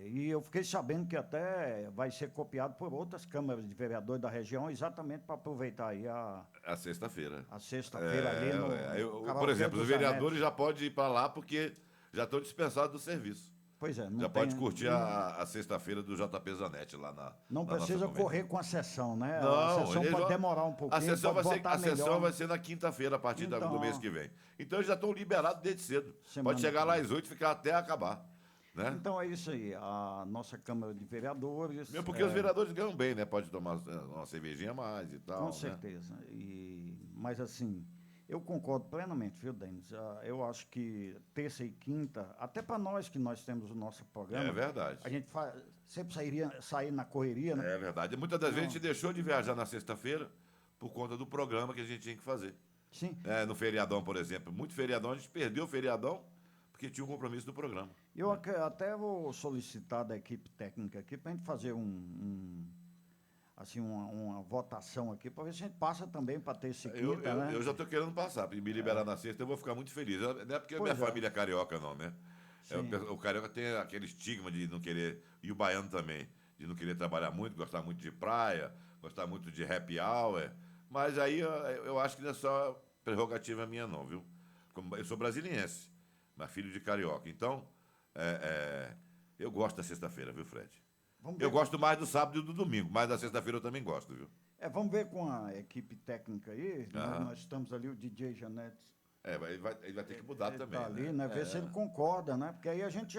E eu fiquei sabendo que até vai ser copiado por outras câmaras de vereadores da região, exatamente para aproveitar aí a sexta-feira. A sexta-feira ali no por exemplo, os vereadores já podem ir para lá porque já estão dispensados do serviço. Pois é. Já pode curtir a sexta-feira do JP Zanetti lá na. Não precisa correr com a sessão, né? Não, a sessão pode demorar um pouquinho. A sessão vai ser na quinta-feira, a partir do mês que vem. Então eles já estão liberados desde cedo. Pode chegar lá às 8 e ficar até acabar. Né? Então é isso aí, a nossa Câmara de Vereadores... Mesmo porque os vereadores ganham bem, né? Pode tomar uma cervejinha a mais e tal. Com certeza. Mas assim, Eu concordo plenamente, viu, Denis? Eu acho que terça e quinta, até para nós que nós temos o nosso programa, É verdade. a gente sempre sair na correria, né? É verdade. Muitas das vezes a Não. gente deixou de viajar na sexta-feira por conta do programa que a gente tinha que fazer. Sim. No feriadão, por exemplo. Muito feriadão, a gente perdeu o feriadão porque tinha um compromisso do programa. Eu até vou solicitar da equipe técnica aqui para a gente fazer assim, uma votação aqui, para ver se a gente passa também para terça e quinta, né? Eu já estou querendo passar. Para me liberar na sexta, eu vou ficar muito feliz. Não é porque a minha família é carioca, não, né? Sim. O carioca tem aquele estigma de não querer, e o baiano também, de não querer trabalhar muito, gostar muito de praia, gostar muito de happy hour. Mas aí eu acho que não é só prerrogativa minha, não, viu? Eu sou brasiliense, mas filho de carioca. Então, eu gosto da sexta-feira, viu, Fred? Eu gosto mais do sábado e do domingo, mas da sexta-feira eu também gosto, viu? Vamos ver com a equipe técnica aí. Nós estamos ali, o DJ Janete. Ele vai ter que mudar também. Tá ali, né? Ver se ele concorda, né? Porque aí a gente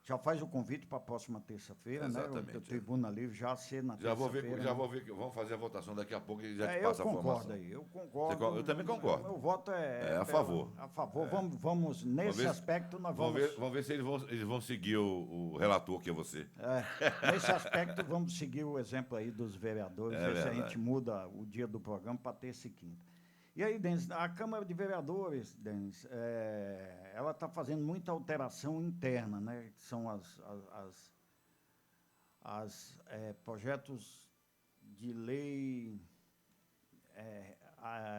já faz o convite para a próxima terça-feira, né? Exatamente, O Tribuna Livre já ser na terça-feira. Já vou ver, vamos fazer a votação daqui a pouco e já te Eu passa a concordo formação. aí, eu concordo. Eu também concordo. Meu voto é a favor. A favor. Vamos nesse aspecto, nós vamos... Vamos ver se eles vão seguir o relator, que é você. Nesse aspecto, vamos seguir o exemplo aí dos vereadores, ver se a gente muda o dia do programa para terça e quinta. E aí, Denis, a Câmara de Vereadores, Denis, ela está fazendo muita alteração interna, né? Que são projetos de lei,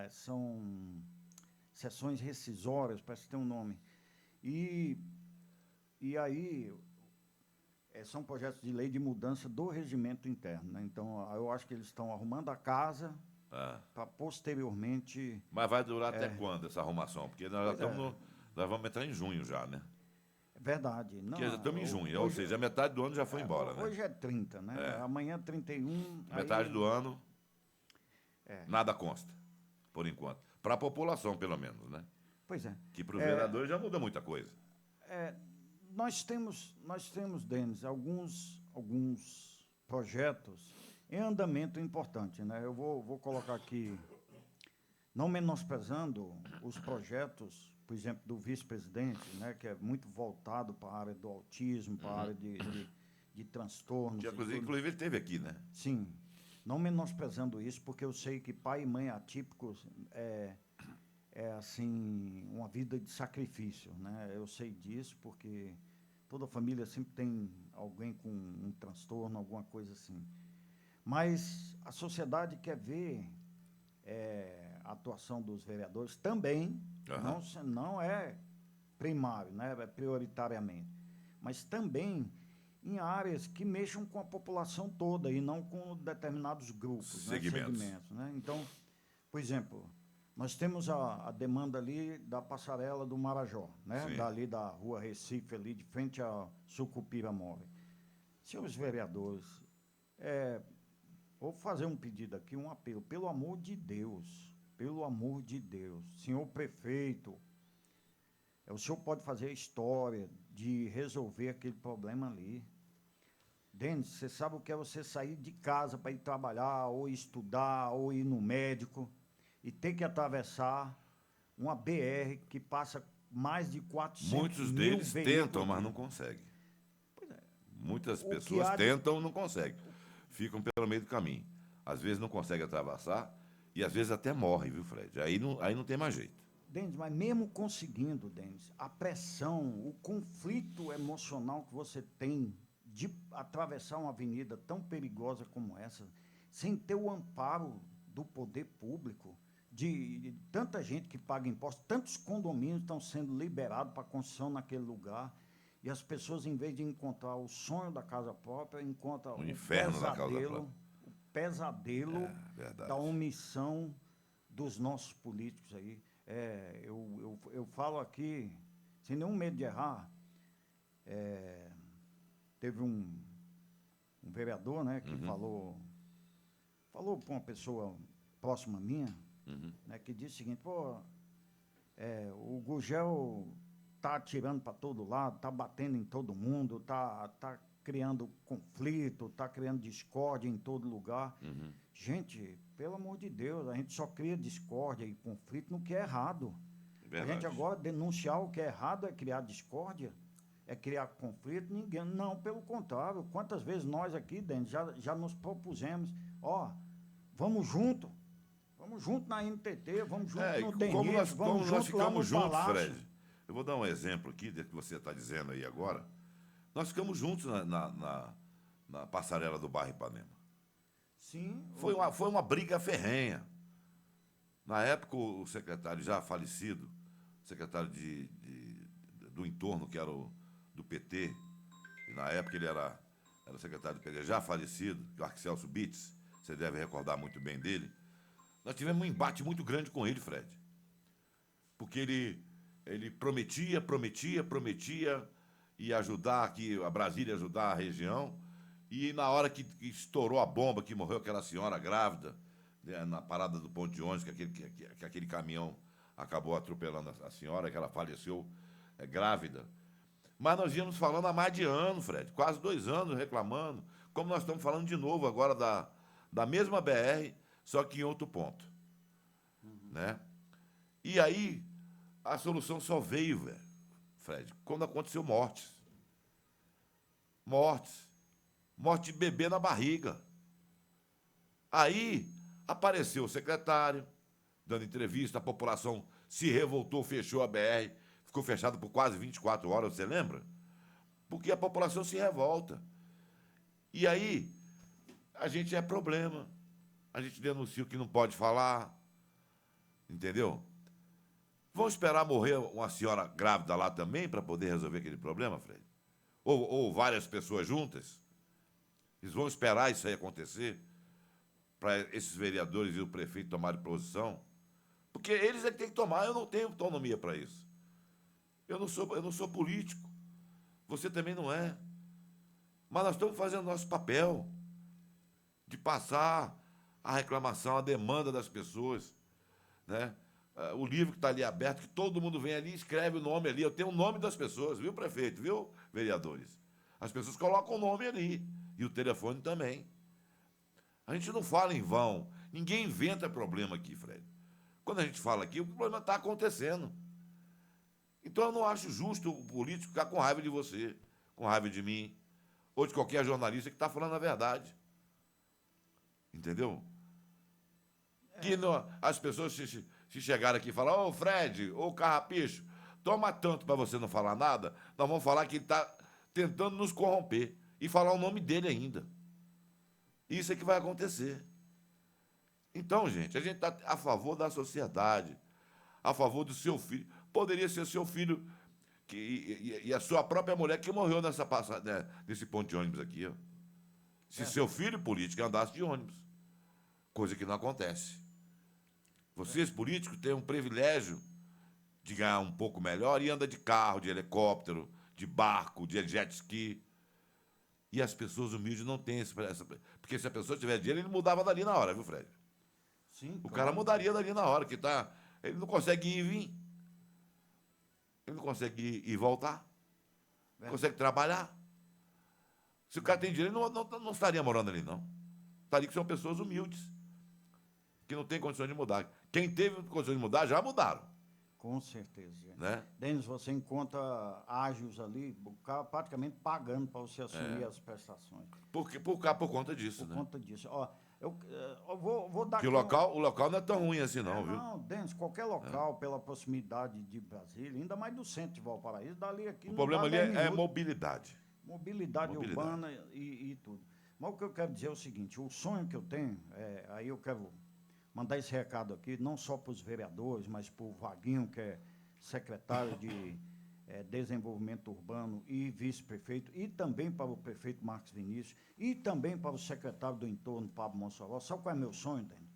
são sessões rescisórias, parece que tem um nome. E aí, são projetos de lei de mudança do regimento interno, né? Então, eu acho que eles estão arrumando a casa para posteriormente... Mas vai durar até quando essa arrumação? Porque nós vamos entrar em junho já, né? É verdade. Não, Porque já estamos em junho, ou seja, a metade do ano já foi embora, né? Hoje é 30, né? Amanhã 31. Metade do ano, nada consta, por enquanto. Para a população, pelo menos, né? Pois é. Que para os vereadores já muda muita coisa. Nós temos, Denis, alguns projetos em andamento importante, né? Eu vou colocar aqui, não menosprezando os projetos, por exemplo, do vice-presidente, né, que é muito voltado para a área do autismo, para a área de transtornos. Inclusive, ele esteve aqui, né? Sim, não menosprezando isso, porque eu sei que pai e mãe atípicos é assim, uma vida de sacrifício, né? Eu sei disso, porque toda família sempre tem alguém com um transtorno, alguma coisa assim. Mas a sociedade quer ver a atuação dos vereadores também, não é primário, né? É prioritariamente, mas também em áreas que mexam com a população toda e não com determinados grupos, segmentos, né? Então, por exemplo, nós temos a demanda ali da passarela do Marajó, né? Dali da Rua Recife, ali de frente a Sucupira Móvel. Senhores vereadores, vou fazer um pedido aqui, um apelo, pelo amor de Deus, senhor prefeito, o senhor pode fazer a história de resolver aquele problema ali. Denis, você sabe o que é você sair de casa para ir trabalhar, ou estudar, ou ir no médico, e ter que atravessar uma BR que passa mais de 400 Muitos mil deles tentam, mas não conseguem. Muitas pessoas tentam e não conseguem. Ficam pelo meio do caminho. Às vezes não conseguem atravessar e às vezes até morrem, viu, Fred? Aí não tem mais jeito. Denis, mas mesmo conseguindo, Denis, a pressão, o conflito emocional que você tem de atravessar uma avenida tão perigosa como essa, sem ter o amparo do poder público, de tanta gente que paga impostos, tantos condomínios estão sendo liberados para construção naquele lugar, e as pessoas, em vez de encontrar o sonho da casa própria, encontram o inferno da casa própria. O pesadelo da omissão dos nossos políticos aí. Eu falo aqui, sem nenhum medo de errar, teve um vereador, né, que falou para uma pessoa próxima minha, né, que disse o seguinte: o Gugel está atirando para todo lado, está batendo em todo mundo, está criando conflito, está criando discórdia em todo lugar. Gente, Pelo amor de Deus, a gente só cria discórdia e conflito no que é errado. Verdade. A gente agora denunciar o que é errado é criar discórdia, é criar conflito, ninguém. Não, pelo contrário. Quantas vezes nós aqui, Denis, já nos propusemos, vamos junto na NTT, vamos junto no DENIT, vamos junto lá no Palácio. Fred. Eu vou dar um exemplo aqui do que você está dizendo aí agora. Nós ficamos juntos na passarela do bairro Ipanema. Sim. Foi uma briga ferrenha. Na época, o secretário já falecido, secretário do entorno, que era do PT, e na época ele era secretário do PT, já falecido, que é o Arcelso Bitts, você deve recordar muito bem dele. Nós tivemos um embate muito grande com ele, Fred. Porque ele prometia ia ajudar aqui, a Brasília ajudar a região, e na hora que estourou a bomba, que morreu aquela senhora grávida, né, na parada do ponto de ônibus, que aquele caminhão acabou atropelando a senhora, que ela faleceu grávida. Mas nós íamos falando há mais de ano, Fred, quase 2 anos reclamando, como nós estamos falando de novo agora da mesma BR, só que em outro ponto. Né? E aí, a solução só veio, velho, Fred, quando aconteceu mortes. Morte de bebê na barriga. Aí apareceu o secretário, dando entrevista, a população se revoltou, fechou a BR, ficou fechado por quase 24 horas, você lembra? Porque a população se revolta. E aí, a gente é problema. A gente denuncia o que não pode falar. Entendeu? Vão esperar morrer uma senhora grávida lá também para poder resolver aquele problema, Fred? Ou várias pessoas juntas? Eles vão esperar isso aí acontecer para esses vereadores e o prefeito tomarem posição? Porque eles é que têm que tomar, eu não tenho autonomia para isso. Eu não sou político. Você também não é. Mas nós estamos fazendo nosso papel de passar a reclamação, a demanda das pessoas, né? O livro que está ali aberto, que todo mundo vem ali e escreve o nome ali. Eu tenho o nome das pessoas, viu, prefeito? Viu, vereadores? As pessoas colocam o nome ali. E o telefone também. A gente não fala em vão. Ninguém inventa problema aqui, Fred. Quando a gente fala aqui, o problema está acontecendo. Então eu não acho justo o político ficar com raiva de você, com raiva de mim, ou de qualquer jornalista que está falando a verdade. Entendeu? Que as pessoas se chegarem aqui e falar, ô Fred, ô Carrapicho, toma tanto para você não falar nada, nós vamos falar que ele está tentando nos corromper e falar o nome dele ainda. Isso é que vai acontecer. Então, gente, a gente está a favor da sociedade, a favor do seu filho. Poderia ser seu filho e a sua própria mulher que morreu nesse ponto de ônibus aqui. Ó. Se seu filho político andasse de ônibus. Coisa que não acontece. Vocês, políticos, têm um privilégio de ganhar um pouco melhor e anda de carro, de helicóptero, de barco, de jet ski. E as pessoas humildes não têm essa... Porque se a pessoa tiver dinheiro, ele mudava dali na hora, viu, Fred? Sim, o cara mudaria dali na hora, que tá... Ele não consegue ir e vir. Ele não consegue ir e voltar. Não consegue trabalhar. Se o cara tem dinheiro, ele não estaria morando ali, não. Estaria que são pessoas humildes, que não têm condições de mudar. Quem teve condições de mudar, já mudaram. Com certeza, gente. Né? Denis, você encontra ágios ali, o cara praticamente pagando para você assumir as prestações. Por conta disso, Por né? conta disso. Ó, eu vou dar... Que o local não é tão ruim assim, não, viu? Não, Denis, qualquer local, pela proximidade de Brasília, ainda mais do centro de Valparaíso, dali aqui... O problema ali é mobilidade. Mobilidade urbana e tudo. Mas o que eu quero dizer é o seguinte, o sonho que eu tenho, aí eu quero mandar esse recado aqui, não só para os vereadores, mas para o Vaguinho, que é secretário de Desenvolvimento Urbano e vice-prefeito, e também para o prefeito Marcos Vinícius, e também para o secretário do Entorno, Pablo Mossoró. Sabe qual é meu sonho, Dani?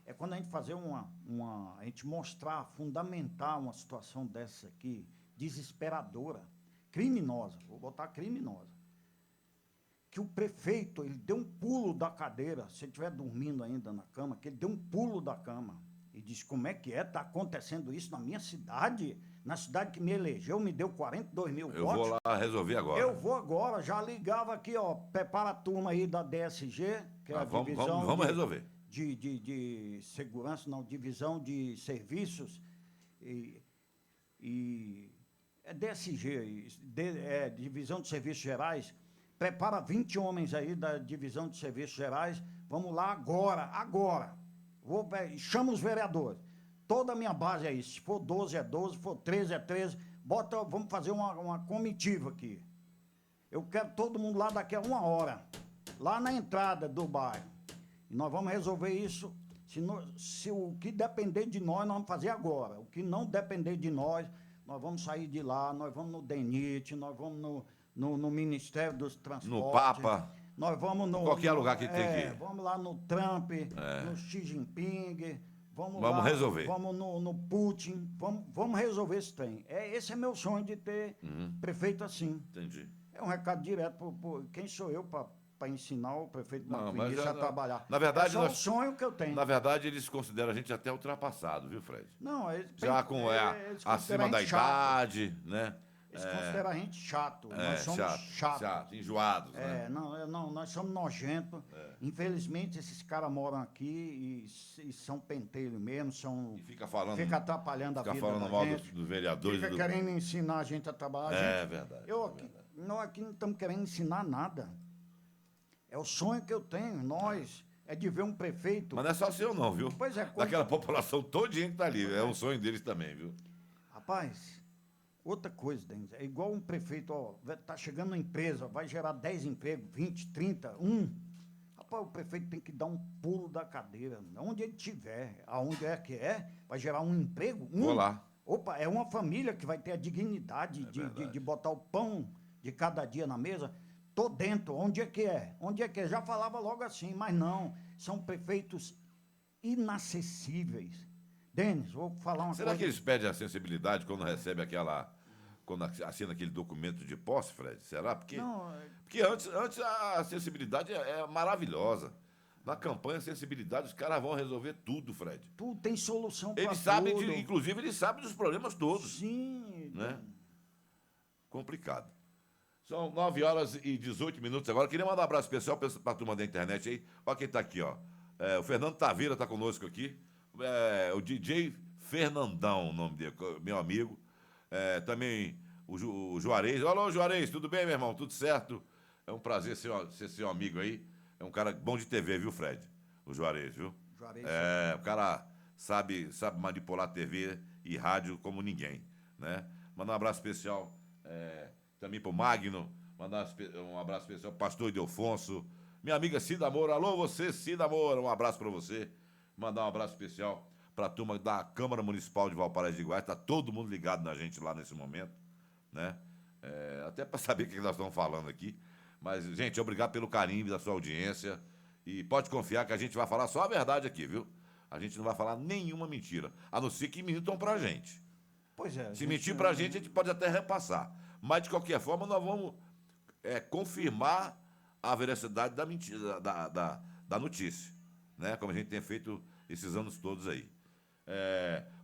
É quando a gente fazer a gente mostrar, fundamentar uma situação dessa aqui, desesperadora, criminosa, vou botar criminosa, que o prefeito, ele deu um pulo da cadeira, se ele estiver dormindo ainda na cama, que ele deu um pulo da cama e disse, como é que está acontecendo isso na minha cidade? Na cidade que me elegeu, me deu 42 mil votos. Eu vou lá resolver agora. Eu vou agora, já ligava aqui, ó, prepara a turma aí da DSG, que é a divisão vamos resolver. de segurança, não, divisão de serviços, e é DSG, divisão de serviços gerais, prepara 20 homens aí da divisão de serviços gerais, vamos lá agora, chama os vereadores, toda a minha base é isso, se for 12 é 12, se for 13 é 13, vamos fazer uma comitiva aqui, eu quero todo mundo lá daqui a 1 hora, lá na entrada do bairro. E nós vamos resolver isso. Se o que depender de nós vamos fazer agora. O que não depender de nós vamos sair de lá, nós vamos no DENIT, nós vamos no Ministério dos Transportes. No Papa. Nós vamos no... Qualquer lugar que tem que ir. Vamos lá no Trump, no Xi Jinping, vamos lá, resolver. Vamos no Putin, vamos resolver esse trem. Esse é meu sonho de ter prefeito assim. Entendi. É um recado direto para quem sou eu para ensinar o prefeito Marco Vinícius a trabalhar. Na verdade, é só um sonho que eu tenho. Na verdade, eles consideram a gente até ultrapassado, viu, Fred? Não, já com acima da idade, né? Eles consideram a gente chato. Nós somos chato, enjoados, né? Nós somos nojentos. Infelizmente, esses caras moram aqui e são pentelho mesmo, E fica atrapalhando a vida falando da mal gente. dos vereadores. Fica querendo ensinar a gente a trabalhar. Verdade. Nós aqui não estamos querendo ensinar nada. É o sonho que eu tenho, é de ver um prefeito... Mas não é só seu não, viu? Pois é. Daquela população todinha que está ali, é um sonho deles também, viu? Rapaz, outra coisa, Denis, é igual um prefeito, está chegando uma empresa, vai gerar 10 empregos, 20, 30, Rapaz, o prefeito tem que dar um pulo da cadeira, onde ele estiver, aonde vai gerar um emprego, Vou lá. Opa, é uma família que vai ter a dignidade de botar o pão de cada dia na mesa. Tô dentro, onde é que é? Já falava logo assim, mas não, são prefeitos inacessíveis. Denis, vou falar uma coisa... Será que eles pedem a sensibilidade quando recebe quando assina aquele documento de posse, Fred? Será? Porque antes a sensibilidade é maravilhosa. Na campanha, a sensibilidade, os caras vão resolver tudo, Fred. Tudo tem solução para tudo. Inclusive, eles sabem dos problemas todos. Sim. Né? Complicado. São 9h18 agora. Queria mandar um abraço especial para a turma da internet aí. Olha quem está aqui, ó. O Fernando Taveira está conosco aqui. O DJ Fernandão, o nome dele, meu amigo. Também o Juarez. Alô, Juarez, tudo bem, meu irmão? Tudo certo? É um prazer ser seu amigo aí. É um cara bom de TV, viu, Fred? O Juarez, viu? Juarez. O cara sabe manipular TV e rádio como ninguém, né? Mandar um abraço especial também pro Magno. Mandar um abraço especial pro pastor Ildefonso. Minha amiga Cida Moura. Alô, você, Cida Moura. Um abraço para você. Mandar um abraço especial para a turma da Câmara Municipal de Valparaíso de Goiás. Está todo mundo ligado na gente lá nesse momento, né? Até para saber o que nós estamos falando aqui. Mas, gente, obrigado pelo carinho da sua audiência. E pode confiar que a gente vai falar só a verdade aqui, viu? A gente não vai falar nenhuma mentira. A não ser que mintam pra gente. Pois é. Se mentir pra gente, a gente pode até repassar. Mas, de qualquer forma, nós vamos confirmar a veracidade da mentira, da notícia, né? Como a gente tem feito esses anos todos aí.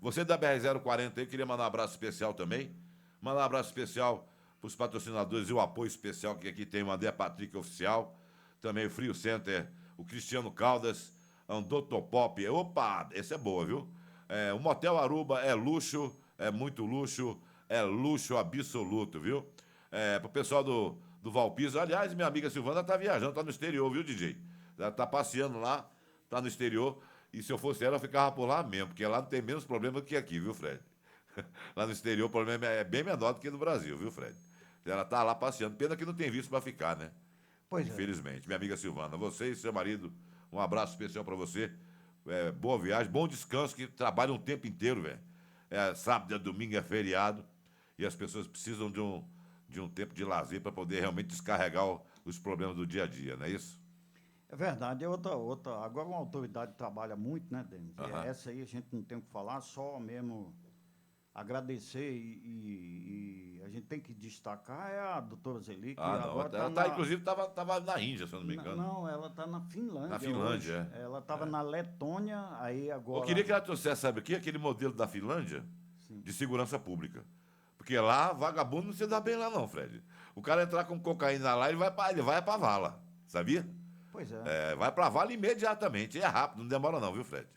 Você da BR-040 aí, queria mandar um abraço especial também. Mandar um abraço especial para os patrocinadores e o apoio especial que aqui tem o André Patrick Oficial, também o Frio Center, o Cristiano Caldas, Andotopop. Opa, essa é boa, viu? O Motel Aruba é luxo, é muito luxo, é luxo absoluto, viu? Pro pessoal do Valpiso, aliás, minha amiga Silvana tá viajando, tá no exterior, viu, DJ? Ela tá passeando lá, tá no exterior, e se eu fosse ela, eu ficava por lá mesmo, porque lá não tem menos problema do que aqui, viu, Fred? Lá no exterior o problema é bem menor do que no Brasil, viu, Fred? Ela tá lá passeando, pena que não tem visto para ficar, né? Pois infelizmente. Minha amiga Silvana, você e seu marido, um abraço especial para você. Boa viagem, bom descanso, que trabalha um tempo inteiro, velho. Sábado, domingo é feriado e as pessoas precisam de um tempo de lazer para poder realmente descarregar os problemas do dia a dia, não é isso? É verdade. Agora uma autoridade trabalha muito, né, Denis? Essa aí a gente não tem o que falar, só mesmo agradecer e a gente tem que destacar a doutora Zeli, que agora inclusive estava na Índia, se eu não me engano. Não, ela está na Finlândia. Na Finlândia, hoje. Ela estava na Letônia, aí agora... Eu queria que ela trouxesse, sabe o quê? Aquele modelo da Finlândia, sim, de segurança pública. Porque lá, vagabundo não se dá bem lá não, Fred. O cara entrar com cocaína lá, ele vai pra vala, sabia? Pois é. Vai para Vale imediatamente. E é rápido, não demora não, viu, Fred?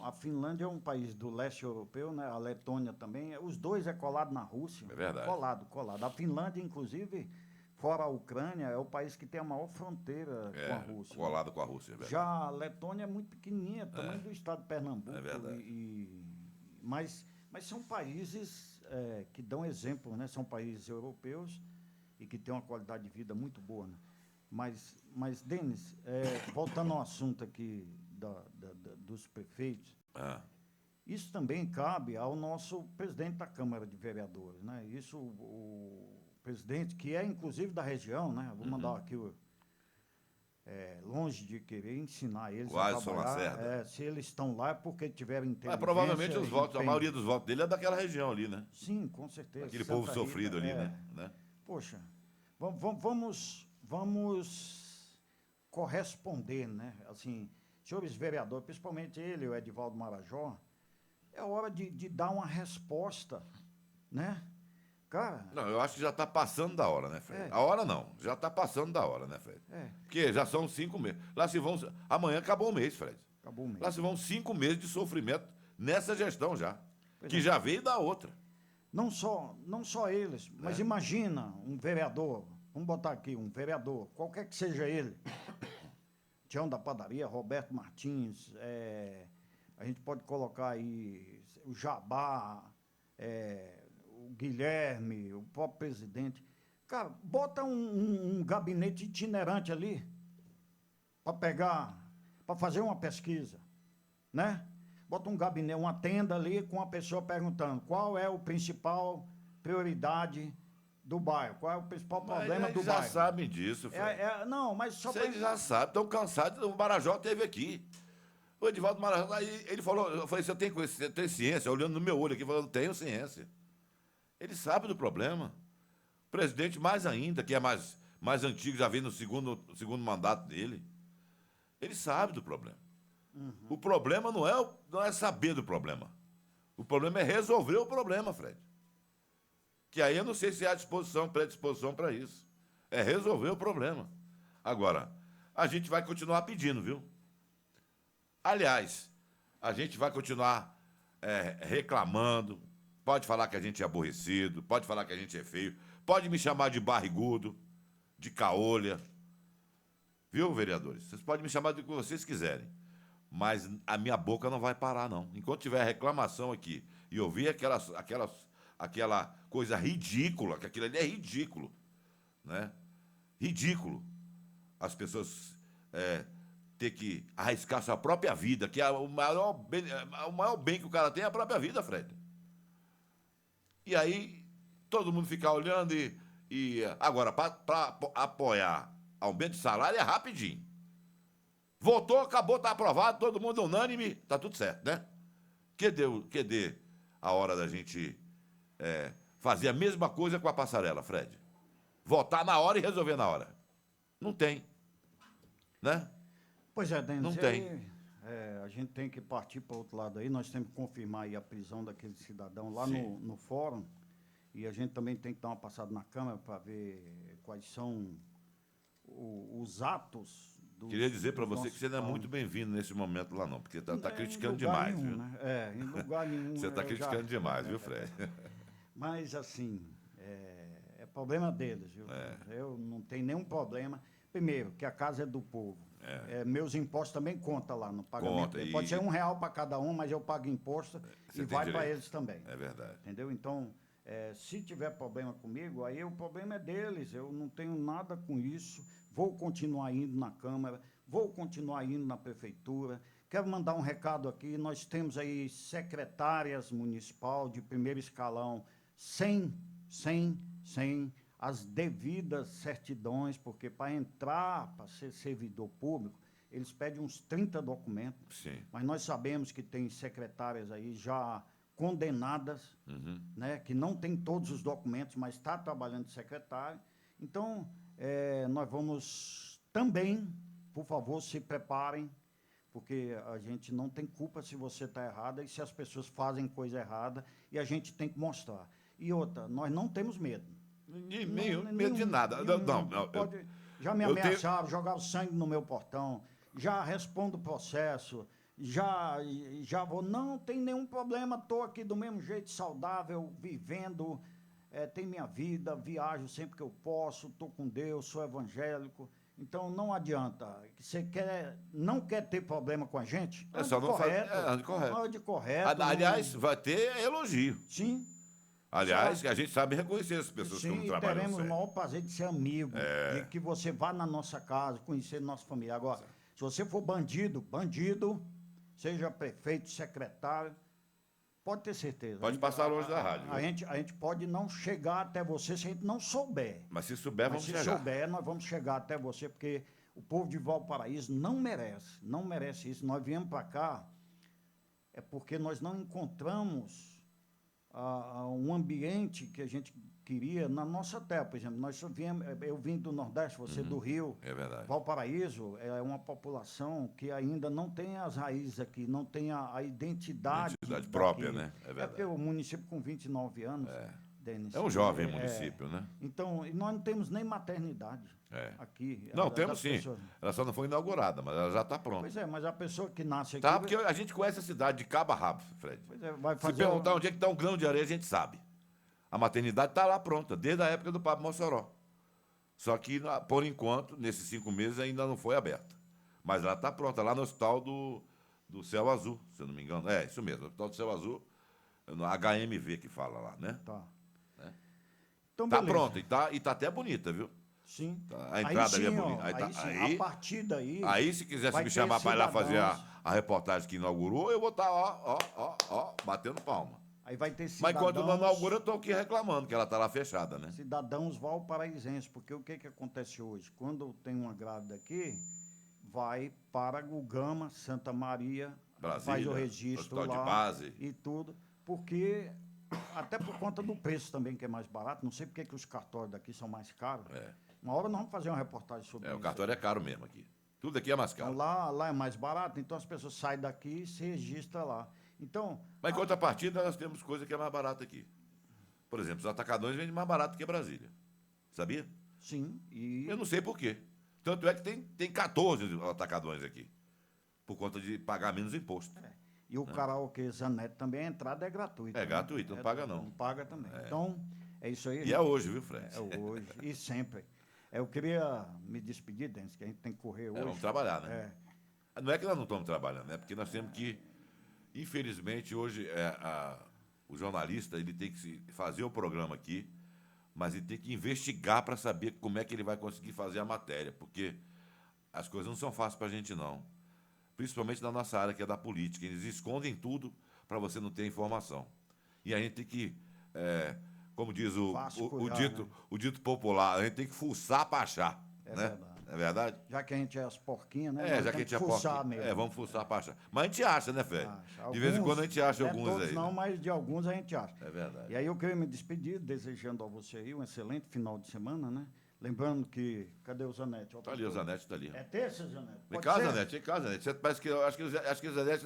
A Finlândia é um país do leste europeu, né? A Letônia também. Os dois é colado na Rússia. É verdade. Colado. A Finlândia, inclusive, fora a Ucrânia, é o país que tem a maior fronteira com a Rússia. Colado com a Rússia, é verdade. Já a Letônia é muito pequenininha, tamanho do estado de Pernambuco. É verdade. Mas são países que dão exemplo, né? São países europeus e que têm uma qualidade de vida muito boa, né? Mas Denis, voltando ao assunto aqui dos prefeitos, isso também cabe ao nosso presidente da Câmara de Vereadores, né? Isso, o presidente, que é inclusive da região, né? Vou mandar aqui, longe de querer ensinar eles a trabalhar. Se eles estão lá é porque tiveram inteligência. Mas provavelmente os votos, a maioria dos votos dele é daquela região ali, né? Sim, com certeza. Aquele povo sofrido ali, né? Poxa, vamos corresponder, né? Assim, senhores vereadores, principalmente ele, o Edivaldo Marajó, é hora de dar uma resposta, né? Cara... Não, eu acho que já está passando da hora, né, Fred? A hora não, já está passando da hora, né, Fred? Porque já são 5 meses. Lá se vão... Amanhã acabou o mês, Fred. Acabou o mês. Lá se vão 5 meses de sofrimento nessa gestão já, que já veio da outra. Não só eles, mas imagina um vereador, vamos botar aqui, um vereador, qualquer que seja ele, Tião da Padaria, Roberto Martins, a gente pode colocar aí o Jabá, o Guilherme, o próprio presidente. Cara, bota um gabinete itinerante ali para fazer uma pesquisa, né? Bota um gabinete, uma tenda ali com a pessoa perguntando qual é o principal prioridade do bairro, qual é o principal problema do bairro. Eles já sabem disso, Fred. Não, mas só para... Eles já sabem, estão cansados. O Marajó esteve aqui. O Edivaldo Marajó, aí ele falou, eu falei, você tem ciência? Olhando no meu olho aqui, falando, tenho ciência. Ele sabe do problema. O presidente, mais ainda, que é mais antigo, já vem no segundo mandato dele. Ele sabe do problema. O problema não é saber do problema. O problema é resolver o problema, Fred. Que aí eu não sei se há predisposição para isso. É resolver o problema. Agora, a gente vai continuar pedindo, viu? Aliás, a gente vai continuar reclamando. Pode falar que a gente é aborrecido, pode falar que a gente é feio, pode me chamar de barrigudo, de caolha. Viu, vereadores? Vocês podem me chamar do que vocês quiserem. Mas a minha boca não vai parar, não. Enquanto tiver reclamação aqui e ouvir aquela coisa ridícula, que aquilo ali é ridículo, né? Ridículo. As pessoas ter que arriscar sua própria vida, que é o maior bem que o cara tem é a própria vida, Fred. E aí, todo mundo ficar olhando e agora, para apoiar aumento de salário é rapidinho. Votou, acabou, está aprovado, todo mundo unânime, está tudo certo, né? Cadê a hora da gente fazer a mesma coisa com a passarela, Fred? Votar na hora e resolver na hora. Não tem. Né? Pois é, Denis, não tem. A gente tem que partir para o outro lado aí, nós temos que confirmar aí a prisão daquele cidadão lá no fórum, e a gente também tem que dar uma passada na Câmara para ver quais são os atos. Queria dizer para você que você não é muito bem-vindo nesse momento lá não, porque está criticando demais, nenhum, viu? Né? Em lugar nenhum. Você está criticando demais, viu, Fred? Mas, assim, é problema deles, viu? Eu não tenho nenhum problema. Primeiro, que a casa é do povo. Meus impostos também contam lá no pagamento. Pode ser R$1 para cada um, mas eu pago imposto e vai para eles também. É verdade. Entendeu? Então, se tiver problema comigo, aí o problema é deles. Eu não tenho nada com isso. Vou continuar indo na Câmara, vou continuar indo na Prefeitura. Quero mandar um recado aqui. Nós temos aí secretárias municipal de primeiro escalão sem as devidas certidões, porque para entrar, para ser servidor público, eles pedem uns 30 documentos. Sim. Mas nós sabemos que tem secretárias aí já condenadas, né, que não tem todos os documentos, mas está trabalhando de secretário. Então, nós vamos também, por favor, se preparem, porque a gente não tem culpa se você está errada e se as pessoas fazem coisa errada, e a gente tem que mostrar. E outra, nós não temos medo. Medo de nada. Já me Eu tenho- ameaçaram, jogaram sangue no meu portão, já respondo o processo, já vou, não tem nenhum problema, estou aqui do mesmo jeito, saudável, vivendo, tem minha vida, viajo sempre que eu posso, estou com Deus, sou evangélico. Então não adianta. Você não quer ter problema com a gente? É só não fazer. Ande correto. Ande correto. Aliás, vai ter elogio. Sim. Aliás, Só- a gente sabe reconhecer as pessoas que Sim, não e trabalham teremos o sério. maior prazer de ser amigo, de que você vá na nossa casa, conhecer nossa família. Agora, se você for bandido, seja prefeito, secretário, pode ter certeza. Pode passar longe da rádio, A viu? gente pode não chegar até você se a gente não souber. Mas se souber, Mas vamos se chegar. souber, nós vamos chegar até você, porque o povo de Valparaíso não merece isso. Nós viemos para cá, é porque nós não encontramos um ambiente que a gente queria na nossa terra. Por exemplo, eu vim do Nordeste, você do Rio. É verdade. Valparaíso é uma população que ainda não tem as raízes aqui, não tem a identidade. Identidade própria, daqui. né? É verdade. porque o município com 29 anos, Denis, É um jovem município, né? Então, e nós não temos nem maternidade aqui. Não, das temos sim. pessoas. Ela só não foi inaugurada, mas ela já está pronta. Pois é, mas a pessoa que nasce aqui... Tá, porque a gente conhece a cidade de cabo a rabo, Fred. Pois é, vai Se fazer perguntar onde é que está um grão de areia, a gente sabe. A maternidade está lá pronta, desde a época do Pablo Mossoró. Só que, por enquanto, nesses 5 meses, ainda não foi aberta. Mas ela está pronta, lá no Hospital do Céu Azul, se eu não me engano. É, isso mesmo, Hospital do Céu Azul, no HMV que fala lá, né? Tá. Então, Tá beleza. pronta, e tá até bonita, viu? Sim. A entrada ali é sim, ó, bonita. Aí, sim, a partir daí... Aí, se quisesse vai me ter chamar para ir lá fazer cidadãos. a reportagem que inaugurou, eu vou estar, ó, batendo palma. Aí vai ter Mas cidadãos... quando não inaugura, eu estou aqui reclamando, que ela está lá fechada, né? Cidadãos valparaísenses, porque o que acontece hoje? Quando tem uma grávida aqui, vai para o Gama, Santa Maria, faz Brasília, o registro hospital de lá base. e tudo, porque até por conta do preço também, que é mais barato, não sei porque que os cartórios daqui são mais caros. Uma hora nós vamos fazer uma reportagem sobre isso. O cartório é caro mesmo aqui. Tudo aqui é mais Então, caro. lá é mais barato, então as pessoas saem daqui e se registram lá. Então, Mas em contrapartida, nós temos coisa que é mais barata aqui. Por exemplo, os atacadões vendem mais barato que Brasília. Sabia? sim, e Eu não sei por quê. Tanto é que tem 14 atacadões aqui. Por conta de pagar menos imposto. o karaokê Zanetti também, a entrada é gratuita. É gratuito, não paga não. Não paga também. Então, é isso aí. E é hoje, viu, Fred? É hoje e sempre. Eu queria me despedir, Denis, que a gente tem que correr hoje. Vamos trabalhar, né? Não é que nós não estamos trabalhando, é porque nós temos que, infelizmente, hoje o jornalista ele tem que fazer o programa aqui, mas ele tem que investigar para saber como é que ele vai conseguir fazer a matéria, porque as coisas não são fáceis para a gente, não. Principalmente na nossa área, que é da política. Eles escondem tudo para você não ter informação. E a gente tem que, como diz o dito popular, a gente tem que fuçar para achar. É né? verdade. É verdade? Já que a gente é as porquinhas, né? Nós Já que a temos gente é fuçar porquinho. mesmo. Vamos fuçar para achar. Mas a gente acha, né, Fred? Acha. De vez em quando a gente acha Não é alguns todos aí. não, né? mas de alguns a gente acha. É verdade. E aí eu queria me despedir, desejando a você aí um excelente final de semana, né? Lembrando que... Cadê o Zanetti? Tá ali, o Zanetti tá ali. É terça, Zanetti? Vem Pode cá, ser? Zanetti, vem cá, Zanetti. Você parece que eu acho que o Zanetti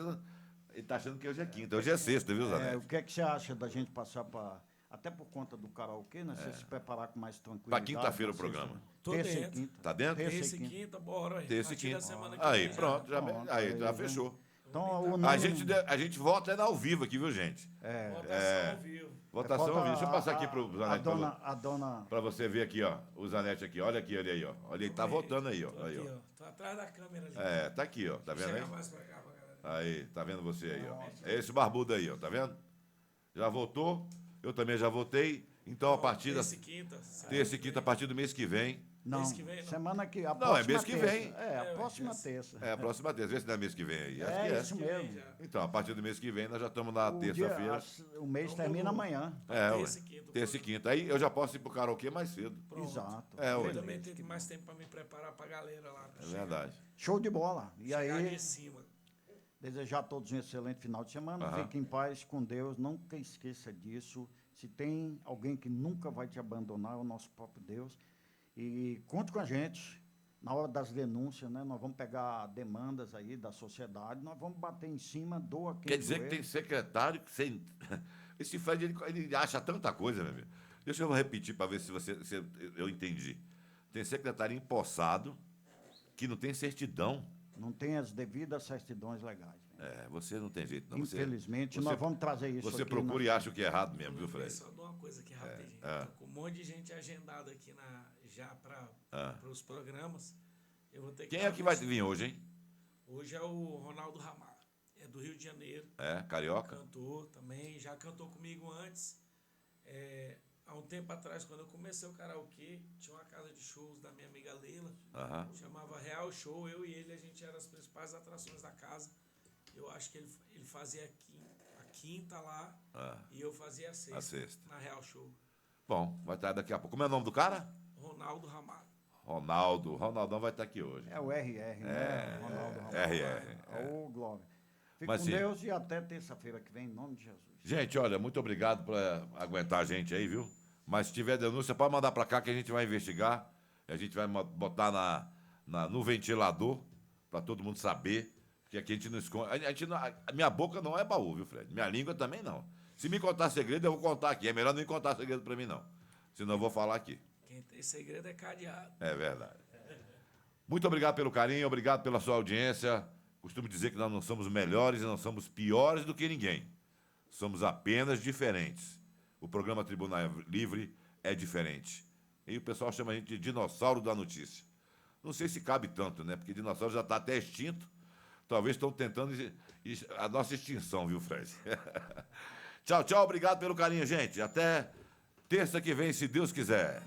ele tá achando que hoje é quinta. Hoje é sexta, viu, Zanetti? O que é que você acha da gente passar para... Até por conta do karaokê, né? Você se preparar com mais Pra tranquilidade. quinta-feira o na sexta. programa. Tô Terça e dentro. quinta. Tá dentro? Terça e Terça e quinta, bora. Terça e A partir da quinta. semana que Aí, vem pronto. Pronto, Já aí, fechou. Então, o A nome... gente vota ao vivo aqui, viu, gente? Votação ao vivo. Votação ao vivo. Deixa eu passar aqui pro Zanetti. A dona... Pra você ver aqui, ó. O Zanetti aqui. Olha aqui, olha aí, ó. Olha, ele tá votando aí, ó. Tô Aí, aqui, ó. ó. Tô atrás da câmera ali. Tá aqui, ó. Tá vendo aí? Chega mais pra cá, pra galera. Aí, tá vendo você aí, ó. É esse barbudo aí, ó. Tá vendo? Já votou. Eu também já votei. Então, a partir da Terça e quinta. terça e quinta, a partir do mês que vem. Não, Mês que vem, não. semana que... a Não, é próxima mês que terça. vem. A próxima terça. É a próxima terça. Vê se não é mês que vem aí. Acho que É isso mesmo. já. Então, a partir do mês que vem, nós já estamos na O dia- terça-feira. O mês termina amanhã. Ué. Terça e quinta. Terça e quinta. Aí eu já posso ir pro karaokê mais cedo. Pronto. Exato. É, ué. Eu também tenho mais tempo pra me preparar pra galera lá. É verdade. Show de bola. E Chegar aqui aí, em cima. desejar a todos um excelente final de semana. Aham. Fique em paz com Deus. Nunca esqueça disso. Se tem alguém que nunca vai te abandonar, é o nosso próprio Deus. E conte com a gente. Na hora das denúncias, né? Nós vamos pegar demandas aí da sociedade, nós vamos bater em cima, doa quem Quer dizer que doer. tem secretário que sem. Esse Fred, ele acha tanta coisa, meu amigo. Deixa eu repetir para ver se eu entendi. tem secretário empossado que não tem certidão. Não tem as devidas certidões legais. Você não tem jeito, não. Infelizmente, nós vamos trazer isso Você aqui procura e acha o que é errado mesmo, viu, Eu Fred? só dou uma coisa aqui rapidinho. Tô com um monte de gente agendada aqui já para os programas. Eu vou ter que Quem é que vai vir hoje, hein? Hoje é o Ronaldo Ramalho. É do Rio de Janeiro. Carioca? Cantor também. Já cantou comigo antes. Há um tempo atrás, quando eu comecei o karaokê, tinha uma casa de shows da minha amiga Leila. Chamava Real Show. Eu e ele, a gente era as principais atrações da casa. Eu acho que ele fazia a quinta lá e eu fazia a sexta. Na Real Show. Bom, vai estar daqui a pouco. Como é o nome do cara? Ronaldo Ramalho. Ronaldão vai estar aqui hoje. É o RR, né? Ronaldo Ramalho. RR. Ô, Glória. Fique Mas, com sim, Deus e até terça-feira que vem, em nome de Jesus. gente, olha, muito obrigado por aguentar a gente aí, viu? Mas se tiver denúncia, pode mandar para cá que a gente vai investigar. A gente vai botar no ventilador para todo mundo saber. Porque aqui a gente não esconde. A minha boca não é baú, viu, Fred? Minha língua também não. Se me contar segredo, eu vou contar aqui. É melhor não contar segredo para mim, não. Senão eu vou falar aqui. Quem tem segredo é cadeado. É verdade. Muito obrigado pelo carinho, obrigado pela sua audiência. Costumo dizer que nós não somos melhores e não somos piores do que ninguém. Somos apenas diferentes. O programa Tribuna Livre é diferente. E o pessoal chama a gente de dinossauro da notícia. Não sei se cabe tanto, né? Porque dinossauro já está até extinto. Talvez estão tentando a nossa extinção, viu, Fred? Tchau, tchau. Obrigado pelo carinho, gente. Até terça que vem, se Deus quiser.